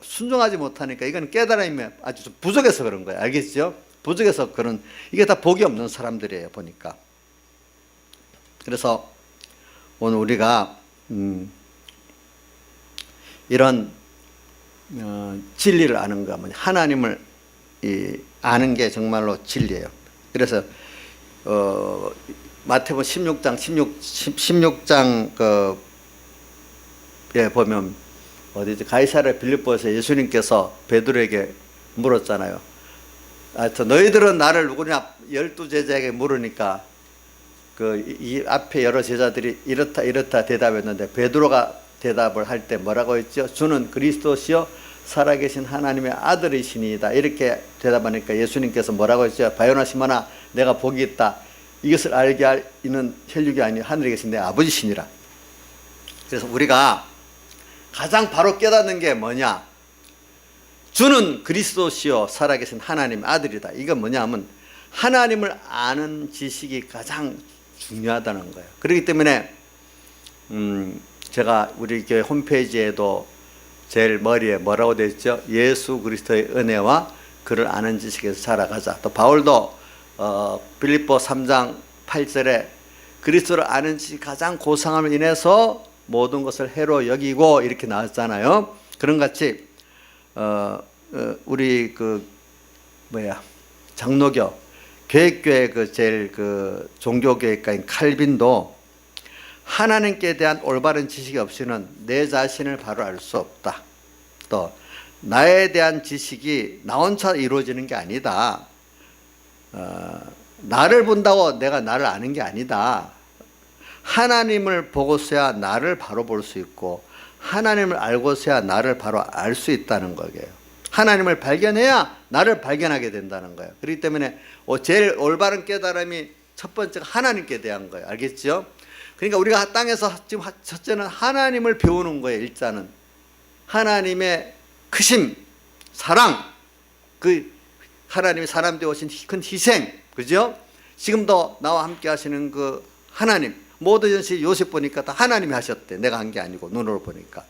순종하지 못하니까 이건 깨달음이 아주 좀 부족해서 그런 거야. 알겠죠? 부족해서 그런, 이게 다 복이 없는 사람들이에요 보니까. 그래서 오늘 우리가 이런 진리를 아는 거, 하나님을 아는 게 정말로 진리예요. 그래서 마태복음 16장 에 보면 어디지, 가이사랴 빌립보에서 예수님께서 베드로에게 물었잖아요. 너희들은 나를 누구냐 12제자에게 물으니까 이 앞에 여러 제자들이 이렇다 대답했는데, 베드로가 대답을 할 때 뭐라고 했죠? 주는 그리스도시요 살아계신 하나님의 아들이시니이다. 이렇게 대답하니까 예수님께서 뭐라고 했죠? 바요나 시몬아, 내가 복이 있다. 이것을 알게 하는 혈육이 아니 하늘에 계신 내 아버지시니라. 그래서 우리가 가장 바로 깨닫는 게 뭐냐? 주는 그리스도시요 살아계신 하나님의 아들이다. 이건 뭐냐면 하나님을 아는 지식이 가장 중요하다는 거예요. 그렇기 때문에 제가 우리 교회 홈페이지에도 제일 머리에 뭐라고 되어 있죠? 예수 그리스도의 은혜와 그를 아는 지식에서 자라가자. 또 바울도 빌립보 3장 8절에 그리스도를 아는 지식이 가장 고상함을 인해서 모든 것을 해로 여기고 이렇게 나왔잖아요. 그런 같이 우리 장로교 계획교회 제일 종교교회가인 칼빈도 하나님께 대한 올바른 지식이 없이는 내 자신을 바로 알 수 없다. 또 나에 대한 지식이 나 혼자 이루어지는 게 아니다. 나를 본다고 내가 나를 아는 게 아니다. 하나님을 보고서야 나를 바로 볼 수 있고, 하나님을 알고서야 나를 바로 알 수 있다는 거예요. 하나님을 발견해야 나를 발견하게 된다는 거예요. 그렇기 때문에 제일 올바른 깨달음이 첫 번째가 하나님께 대한 거예요. 알겠죠? 그러니까 우리가 땅에서 지금 첫째는 하나님을 배우는 거예요. 일단은 하나님의 크심, 사랑, 하나님이 사람 되어 오신 큰 희생, 그죠? 지금도 나와 함께 하시는 하나님, 모든 전시 요셉 보니까 다 하나님이 하셨대. 내가 한 게 아니고 눈으로 보니까.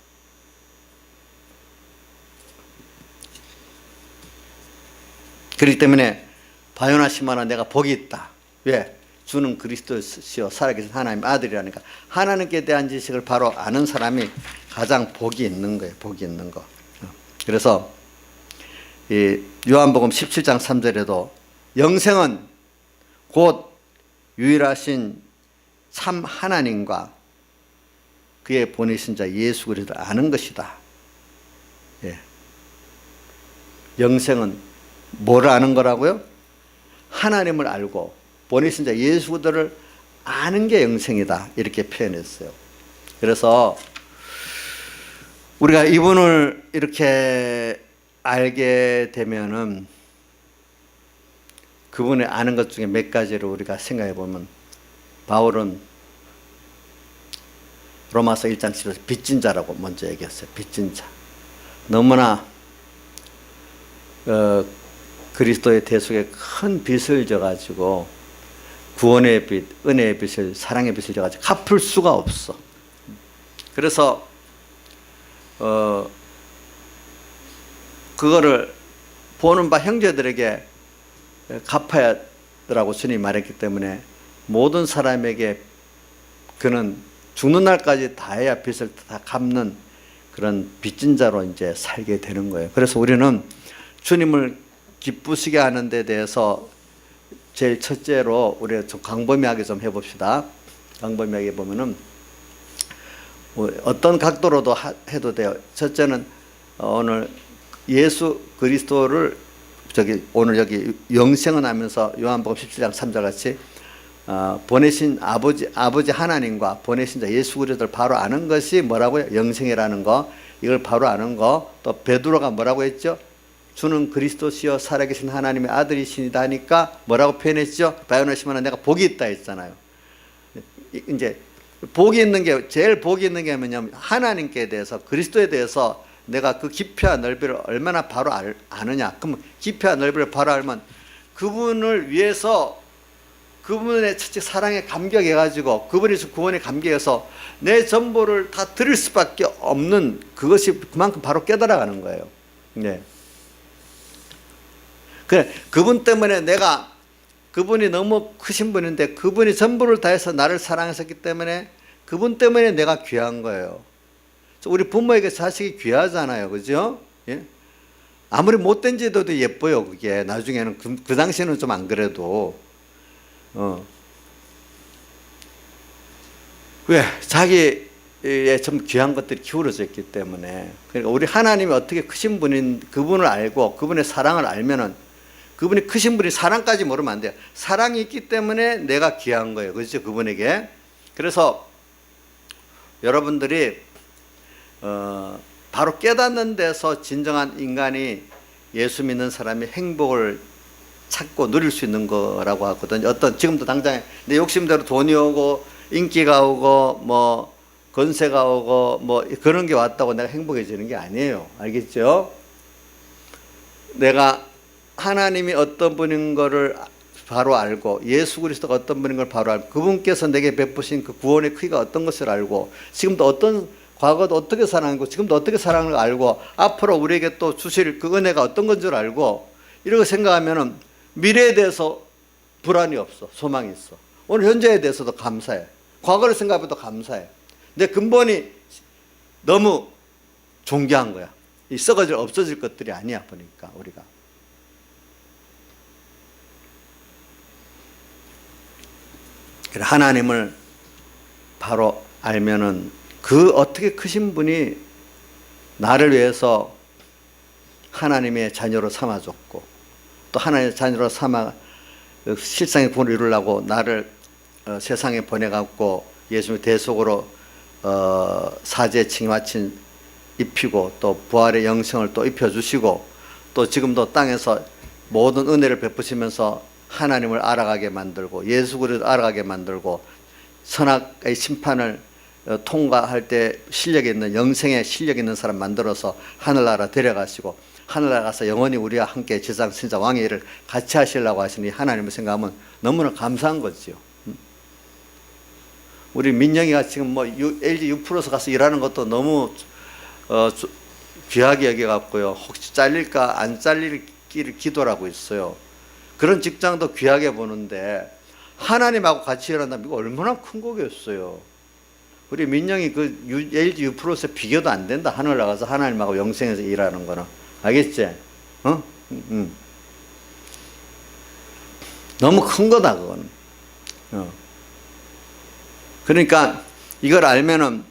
그렇기 때문에 바요나 시몬아, 내가 복이 있다. 왜? 주는 그리스도시요 살아계신 하나님의 아들이라니까. 하나님께 대한 지식을 바로 아는 사람이 가장 복이 있는 거예요. 복이 있는 거. 그래서 이 요한복음 17장 3절에도 영생은 곧 유일하신 참 하나님과 그의 보내신 자 예수 그리스도를 아는 것이다. 예. 영생은 뭐를 아는 거라고요? 하나님을 알고 보내신 자 예수 그리스도를 아는 게 영생이다. 이렇게 표현했어요. 그래서 우리가 이분을 이렇게 알게 되면은 그분의 아는 것 중에 몇 가지를 우리가 생각해 보면, 바울은 로마서 1장 10절에서 빚진 자라고 먼저 얘기했어요. 빚진 자. 너무나 그리스도의 대속에 큰 빚을 져가지고 구원의 빚, 은혜의 빚을, 사랑의 빚을 져가지고 갚을 수가 없어. 그래서 그거를 보는 바 형제들에게 갚아야 라고 주님이 말했기 때문에 모든 사람에게 그는 죽는 날까지 다 해야 빚을 다 갚는 그런 빚진 자로 이제 살게 되는 거예요. 그래서 우리는 주님을 기쁘시게 하는 데 대해서 제일 첫째로 우리가 좀 광범위하게 좀 해봅시다. 광범위하게 보면은 뭐 어떤 각도로도 해도 돼요. 첫째는 오늘 예수 그리스도를 오늘 여기 영생은 하면서 요한복음 17장 3절 같이 보내신 아버지 하나님과 보내신 자 예수 그리스도를 바로 아는 것이 뭐라고요? 영생이라는 거. 이걸 바로 아는 거. 또 베드로가 뭐라고 했죠? 주는 그리스도시여 살아계신 하나님의 아들이시니다 하니까 뭐라고 표현했죠? 바요나 시몬아 내가 복이 있다 했잖아요. 이제 복이 있는 게 제일 복이 있는 게 뭐냐면 하나님께 대해서 그리스도에 대해서 내가 그 깊이와 넓이를 얼마나 바로 아느냐. 그럼 깊이와 넓이를 바로 알면 그분을 위해서 그분의 첫째 사랑에 감격해가지고 그분이 준 구원에 감격해서 내 전부를 다 드릴 수밖에 없는 그것이 그만큼 바로 깨달아가는 거예요. 네. 그래 그분 때문에 내가 그분이 너무 크신 분인데 그분이 전부를 다해서 나를 사랑하셨기 때문에 그분 때문에 내가 귀한 거예요. 우리 부모에게 자식이 귀하잖아요. 그죠? 예? 아무리 못된 지도 예뻐요. 그게 나중에는 그 당시에는 좀 안 그래도 왜? 자기의 좀 귀한 것들이 기울어져 있기 때문에. 그러니까 우리 하나님이 어떻게 크신 분인 그분을 알고 그분의 사랑을 알면은 그분이 크신 분이 사랑까지 모르면 안 돼요. 사랑이 있기 때문에 내가 귀한 거예요. 그렇죠? 그분에게. 그래서 여러분들이 바로 깨닫는 데서 진정한 인간이 예수 믿는 사람이 행복을 찾고 누릴 수 있는 거라고 하거든요. 지금도 당장에 내 욕심대로 돈이 오고 인기가 오고 뭐 건세가 오고 뭐 그런 게 왔다고 내가 행복해지는 게 아니에요. 알겠죠? 내가 하나님이 어떤 분인 거를 바로 알고 예수 그리스도가 어떤 분인 걸 바로 알고 그분께서 내게 베푸신 그 구원의 크기가 어떤 것을 알고 지금도 과거도 어떻게 사랑하고 지금도 어떻게 사랑하는 걸 알고 앞으로 우리에게 또 주실 그 은혜가 어떤 건 줄 알고 이렇게 생각하면은 미래에 대해서 불안이 없어. 소망이 있어. 오늘 현재에 대해서도 감사해. 과거를 생각해도 감사해. 내 근본이 너무 존귀한 거야. 이 썩어질 없어질 것들이 아니야 보니까 우리가. 하나님을 바로 알면은 그 어떻게 크신 분이 나를 위해서 하나님의 자녀로 삼아줬고 또 하나님의 자녀로 삼아 실상의 구원을 이루려고 나를 세상에 보내갖고 예수님의 대속으로 사제의 칭의마침 입히고 또 부활의 영생을 또 입혀주시고 또 지금도 땅에서 모든 은혜를 베푸시면서 하나님을 알아가게 만들고 예수 그리스도를 알아가게 만들고 선악의 심판을 통과할 때 실력 있는 영생에 실력 있는 사람 만들어서 하늘나라 데려가시고 하늘나라 가서 영원히 우리와 함께 지상 신자 왕의 일을 같이 하시려고 하시니 하나님을 생각하면 너무나 감사한 거지요. 우리 민영이가 지금 뭐 LG U+에서 가서 일하는 것도 너무 귀하게 여겨갖고요. 혹시 잘릴까 안 잘릴기를 기도를 하고 있어요. 그런 직장도 귀하게 보는데 하나님하고 같이 일한다면 이거 얼마나 큰 거겠어요. 우리 민영이 그 LG U+에서 비교도 안 된다. 하늘 나가서 하나님하고 영생에서 일하는 거는. 알겠지? 너무 큰 거다 그거는. 그러니까 이걸 알면은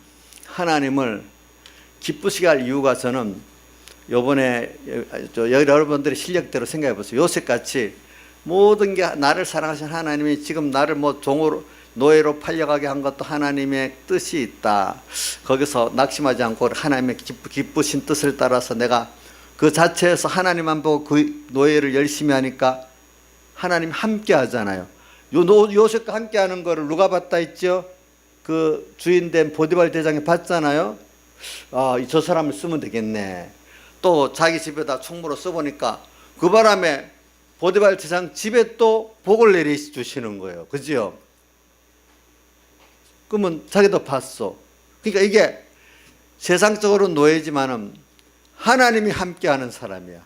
하나님을 기쁘시게 할 이유가 저는 요번에 여러분들의 실력대로 생각해 보세요. 요셉같이 모든 게 나를 사랑하신 하나님이 지금 나를 뭐 종으로 노예로 팔려가게 한 것도 하나님의 뜻이 있다. 거기서 낙심하지 않고 하나님의 기쁘신 뜻을 따라서 내가 그 자체에서 하나님만 보고 그 노예를 열심히 하니까 하나님 함께 하잖아요. 요셉과 함께 하는 거를 누가 봤다 했죠? 그 주인된 보디발 대장이 봤잖아요. 저 사람을 쓰면 되겠네. 또 자기 집에다 총무로 써보니까 그 바람에 보디발 대장 집에 또 복을 내려주시는 거예요. 그죠? 그러면 자기도 봤어. 그러니까 이게 세상적으로 노예지만은 하나님이 함께하는 사람이야.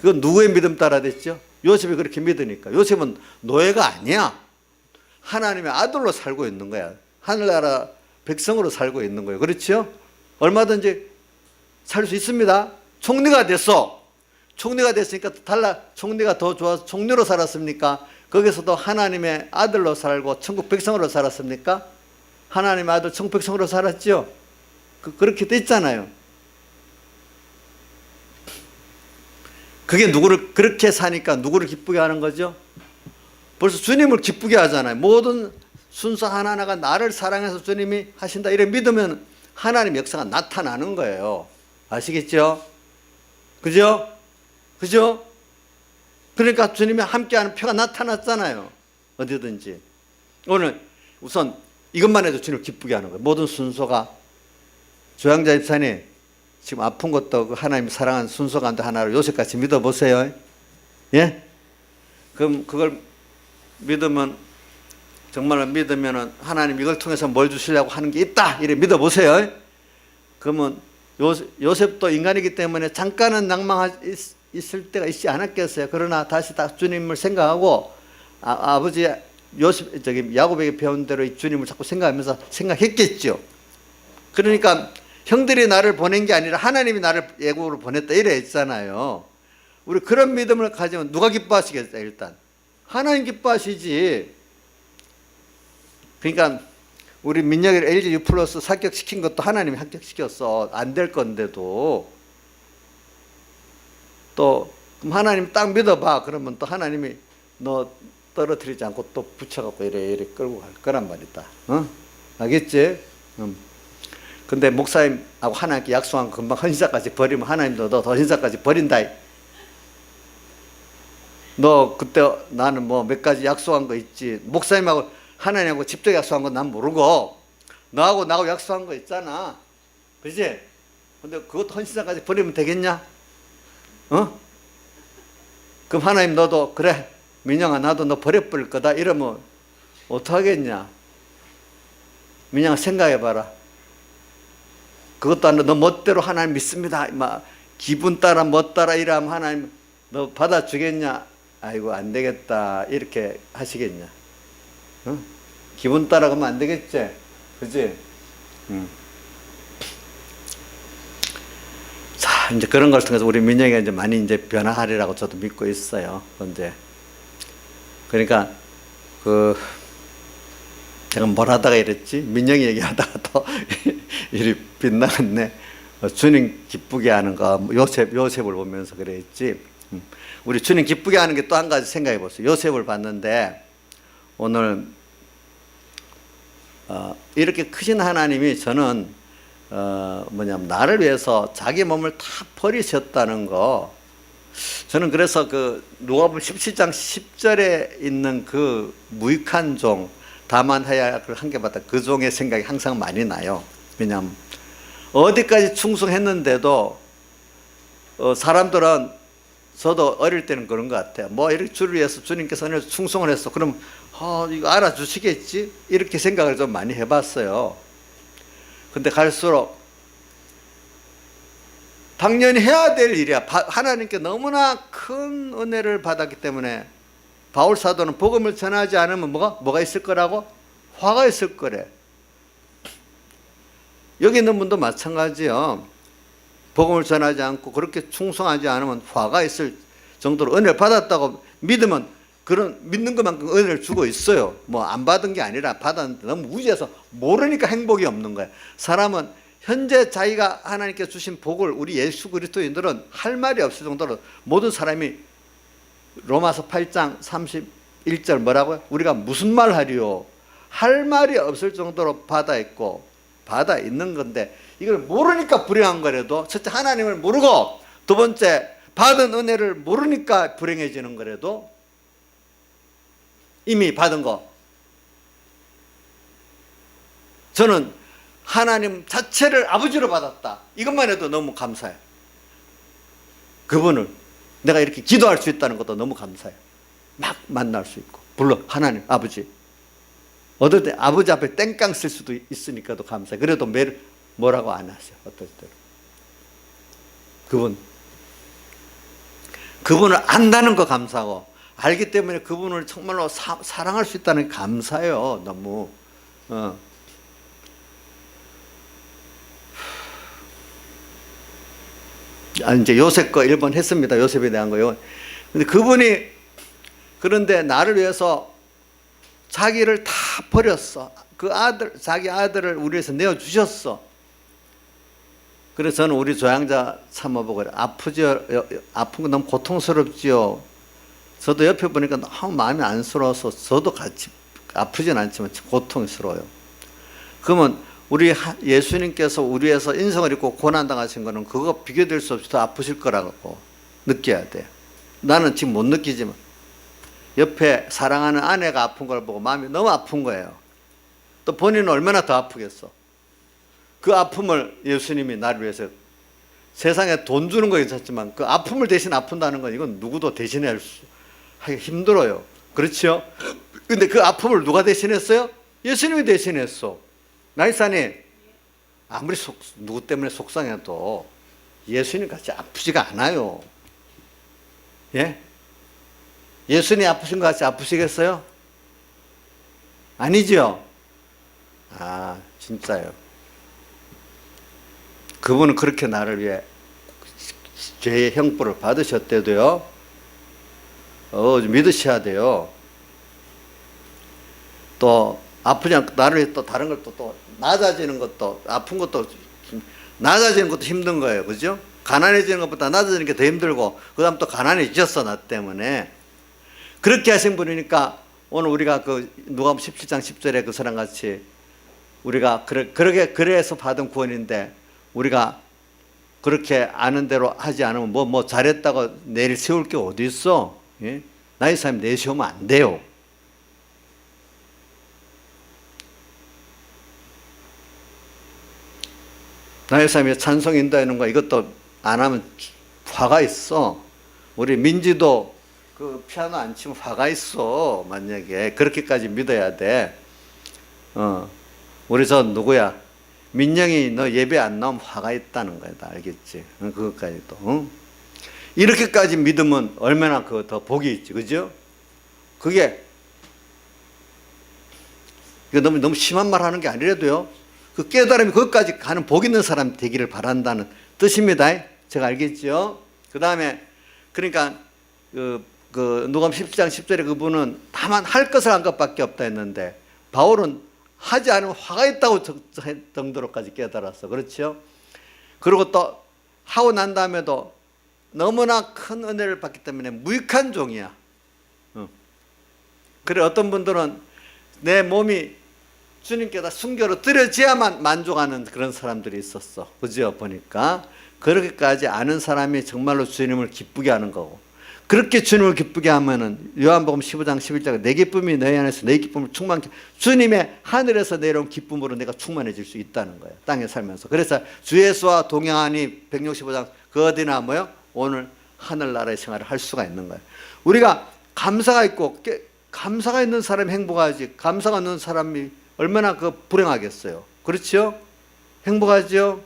그건 누구의 믿음 따라 됐죠? 요셉이 그렇게 믿으니까. 요셉은 노예가 아니야. 하나님의 아들로 살고 있는 거야. 하늘나라 백성으로 살고 있는 거예요. 그렇죠? 얼마든지 살 수 있습니다. 총리가 됐어. 총리가 됐으니까 총리가 더 좋아서 총리로 살았습니까? 거기서도 하나님의 아들로 살고 천국 백성으로 살았습니까? 하나님의 아들 천국 백성으로 살았죠. 그렇게 됐잖아요. 그게 누구를 그렇게 사니까 누구를 기쁘게 하는 거죠? 벌써 주님을 기쁘게 하잖아요. 모든 순서 하나하나가 나를 사랑해서 주님이 하신다 이래 믿으면 하나님 역사가 나타나는 거예요. 아시겠죠? 그죠? 그죠? 그러니까 주님이 함께하는 표가 나타났잖아요. 어디든지. 오늘 우선 이것만 해도 주님을 기쁘게 하는 거예요. 모든 순서가. 조양자 집사님 지금 아픈 것도 하나님 사랑하는 순서 가운데 하나로 요셉같이 믿어보세요. 예? 그럼 그걸 믿으면 정말로 믿으면 하나님 이걸 통해서 뭘 주시려고 하는 게 있다 이래 믿어보세요. 그러면 요셉도 인간이기 때문에 잠깐은 낭망했을 때가 있지 않았겠어요. 그러나 다시 다 주님을 생각하고 아버지 야곱에게 배운 대로 이 주님을 자꾸 생각하면서 생각했겠죠. 그러니까 형들이 나를 보낸 게 아니라 하나님이 나를 애국으로 보냈다 이래 했잖아요. 우리 그런 믿음을 가지면 누가 기뻐하시겠어요? 일단 하나님 기뻐하시지. 그러니까 우리 민혁이를 LG U+ 합격시킨 것도 하나님이 합격시켰어. 안 될 건데도 또 그럼 하나님 딱 믿어봐. 그러면 또 하나님이 너 떨어뜨리지 않고 또 붙여갖고 이래 끌고 갈 거란 말이다. 어? 알겠지? 근데 목사님하고 하나님께 약속한 거 금방 헌신자까지 버리면 하나님도 너 헌신자까지 버린다. 너 그때 나는 뭐 몇 가지 약속한 거 있지. 목사님하고 하나님하고 직접 약속한 건 난 모르고 너하고 나하고 약속한 거 있잖아. 그지? 근데 그것도 헌신자까지 버리면 되겠냐? 어? 그럼 하나님 너도 그래 민영아 나도 너 버려버릴 거다 이러면 어떡하겠냐? 민영아 생각해봐라. 그것도 아니라 너 멋대로 하나님 믿습니다. 막 기분 따라 멋 따라 이러면 하나님 너 받아주겠냐? 아이고 안 되겠다 이렇게 하시겠냐? 어? 기분 따라 가면 안 되겠지? 그지? 자 이제 그런 걸 통해서 우리 민영이가 이제 많이 이제 변화하리라고 저도 믿고 있어요. 그런데 그러니까 제가 뭘 하다가 이랬지? 민영이 얘기하다가 또 이리 빗나갔네. 주님 기쁘게 하는 거 요셉을 보면서 그랬지. 우리 주님 기쁘게 하는 게 또 한 가지 생각해 보세요. 요셉을 봤는데 오늘 이렇게 크신 하나님이 저는 뭐냐면 나를 위해서 자기 몸을 다 버리셨다는 거. 저는 그래서 그 누가복음 17장 10절에 있는 그 무익한 종 다만 하야를 한 게 받다 그 종의 생각이 항상 많이 나요. 왜냐하면 어디까지 충성했는데도 사람들은 저도 어릴 때는 그런 것 같아요. 뭐 이렇게 주를 위해서 주님께서 충성을 했어. 그럼 이거 알아주시겠지? 이렇게 생각을 좀 많이 해봤어요. 근데 갈수록 당연히 해야 될 일이야. 하나님께 너무나 큰 은혜를 받았기 때문에 바울 사도는 복음을 전하지 않으면 뭐가 있을 거라고? 화가 있을 거래. 여기 있는 분도 마찬가지요. 복음을 전하지 않고 그렇게 충성하지 않으면 화가 있을 정도로 은혜를 받았다고 믿으면 그런 믿는 것만큼 은혜를 주고 있어요. 뭐 안 받은 게 아니라 받았는데 너무 무지해서 모르니까 행복이 없는 거예요. 사람은 현재 자기가 하나님께 주신 복을 우리 예수 그리스도인들은 할 말이 없을 정도로 모든 사람이 로마서 8장 31절 뭐라고요? 우리가 무슨 말 하리요? 할 말이 없을 정도로 받아 있고 받아 있는 건데 이걸 모르니까 불행한 거라도 첫째 하나님을 모르고 두 번째 받은 은혜를 모르니까 불행해지는 거라도 이미 받은 거 저는 하나님 자체를 아버지로 받았다. 이것만 해도 너무 감사해요. 그분을 내가 이렇게 기도할 수 있다는 것도 너무 감사해요. 막 만날 수 있고 물론 하나님 아버지 어떨 때 아버지 앞에 땡깡 쓸 수도 있으니까도 감사해요. 그래도 매일 뭐라고 안 하세요. 어떨 때로 그분을 안다는 거 감사하고 알기 때문에 그분을 정말로 사랑할 수 있다는 게 감사해요. 너무 이제 요셉 거 1번 했습니다. 요셉에 대한 거요. 근데 그분이 그런데 나를 위해서 자기를 다 버렸어. 그 아들, 자기 아들을 우리 위해서 내어주셨어. 그래서 저는 우리 조향자 참아보고 아프죠? 아픈 거 너무 고통스럽지요. 저도 옆에 보니까 너무 마음이 안쓰러워서 저도 같이 아프진 않지만 고통스러워요. 그러면 우리 예수님께서 우리 위해서 인성을 입고 고난당하신 거는 그거 비교될 수 없이 더 아프실 거라고 느껴야 돼요. 나는 지금 못 느끼지만 옆에 사랑하는 아내가 아픈 걸 보고 마음이 너무 아픈 거예요. 또 본인은 얼마나 더 아프겠어. 그 아픔을 예수님이 나를 위해서 세상에 돈 주는 거 괜찮지만 그 아픔을 대신 아픈다는 건 이건 누구도 대신할 수 하기 힘들어요. 그렇죠? 근데 그 아픔을 누가 대신했어요? 예수님이 대신했어. 나이사님, 아무리 누구 때문에 속상해도 예수님 같이 아프지가 않아요. 예? 예수님 아프신 것 같이 아프시겠어요? 아니죠? 아, 진짜요. 그분은 그렇게 나를 위해 죄의 형벌을 받으셨대도요. 믿으셔야 돼요. 또 아프지 않고 나를 위해 또 다른 걸 또 낮아지는 것도 아픈 것도 낮아지는 것도 힘든 거예요. 그죠? 가난해지는 것보다 낮아지는 게 더 힘들고 그 다음 또 가난해지셨어 나 때문에. 그렇게 하신 분이니까 오늘 우리가 그 누가복음 17장 10절에 그 사람 같이 우리가 그래서 받은 구원인데 우리가 그렇게 아는 대로 하지 않으면 뭐 잘했다고 내일 세울 게 어디 있어? 예? 나이 사람 내세우면 안 돼요. 나이 사람이 찬송 인도하는 거 이것도 안 하면 화가 있어. 우리 민지도 그 피아노 안 치면 화가 있어. 만약에 그렇게까지 믿어야 돼. 우리 저 누구야? 민영이 너 예배 안 나오면 화가 있다는 거야. 다 알겠지? 그것까지도. 이렇게까지 믿으면 얼마나 그 더 복이 있지. 그죠? 그게 이거 너무 심한 말 하는 게 아니라도요. 그 깨달음이 그것까지 가는 복 있는 사람 되기를 바란다는 뜻입니다. 제가 알겠죠? 그 다음에 그러니까 그 누가복음 17장 10절에 그분은 다만 할 것을 한 것밖에 없다 했는데 바울은 하지 않으면 화가 있다고 정도로까지 깨달았어. 그렇죠? 그리고 또 하고 난 다음에도 너무나 큰 은혜를 받기 때문에 무익한 종이야. 그래 어떤 분들은 내 몸이 주님께다 순교로 드려져야만 만족하는 그런 사람들이 있었어. 그죠? 보니까 그렇게까지 아는 사람이 정말로 주님을 기쁘게 하는 거고, 그렇게 주님을 기쁘게 하면은 요한복음 15장 11절에 내 기쁨이 너희 안에서 내 기쁨을 충만케, 주님의 하늘에서 내려온 기쁨으로 내가 충만해질 수 있다는 거예요. 땅에 살면서. 그래서 주 예수와 동행하니 165장 그 어디나 뭐요? 오늘 하늘나라의 생활을 할 수가 있는 거예요. 우리가 감사가 있고 감사가 있는 사람이 행복하지, 감사가 없는 사람이 얼마나 그 불행하겠어요. 그렇죠? 행복하죠?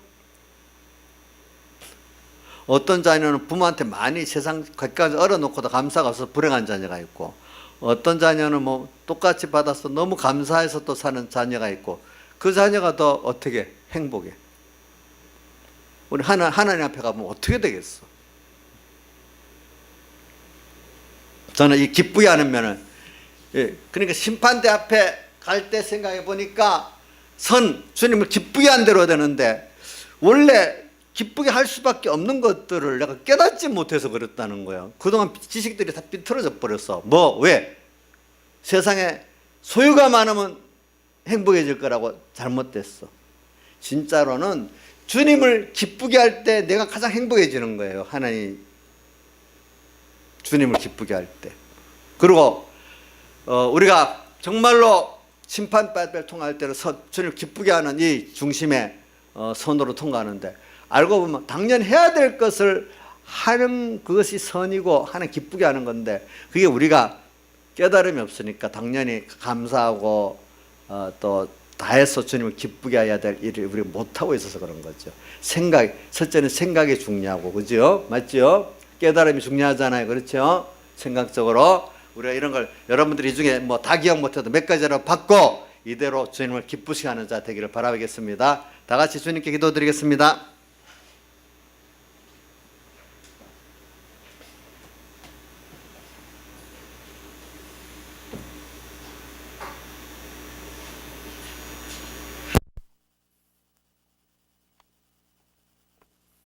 어떤 자녀는 부모한테 많이 세상 갖가지 얼어놓고도 감사가 없어서 불행한 자녀가 있고, 어떤 자녀는 뭐 똑같이 받아서 너무 감사해서 또 사는 자녀가 있고, 그 자녀가 더 어떻게 행복해? 우리 하나님 앞에 가면 어떻게 되겠어? 저는 이 기쁘게 하는 면은, 그러니까 심판대 앞에 갈 때 생각해 보니까 주님을 기쁘게 한 대로 되는데, 원래 기쁘게 할 수밖에 없는 것들을 내가 깨닫지 못해서 그랬다는 거예요. 그동안 지식들이 다 삐뚤어져 버렸어. 왜? 세상에 소유가 많으면 행복해질 거라고 잘못됐어. 진짜로는 주님을 기쁘게 할 때 내가 가장 행복해지는 거예요. 하나님 주님을 기쁘게 할 때. 그리고 우리가 정말로 심판바를 통할 때로 주님을 기쁘게 하는 이 중심의 선으로 통과하는데, 알고 보면 당연히 해야 될 것을 하는 그것이 선이고 하는 기쁘게 하는 건데, 그게 우리가 깨달음이 없으니까 당연히 감사하고 또 다해서 주님을 기쁘게 해야 될 일을 우리가 못하고 있어서 그런 거죠. 첫째는 생각이 중요하고, 그죠? 맞죠? 깨달음이 중요하잖아요. 그렇죠? 생각적으로 우리가 이런 걸 여러분들이 이 중에 뭐 다 기억 못해도 몇 가지로 받고 이대로 주님을 기쁘시게 하는 자 되기를 바라겠습니다. 다 같이 주님께 기도드리겠습니다.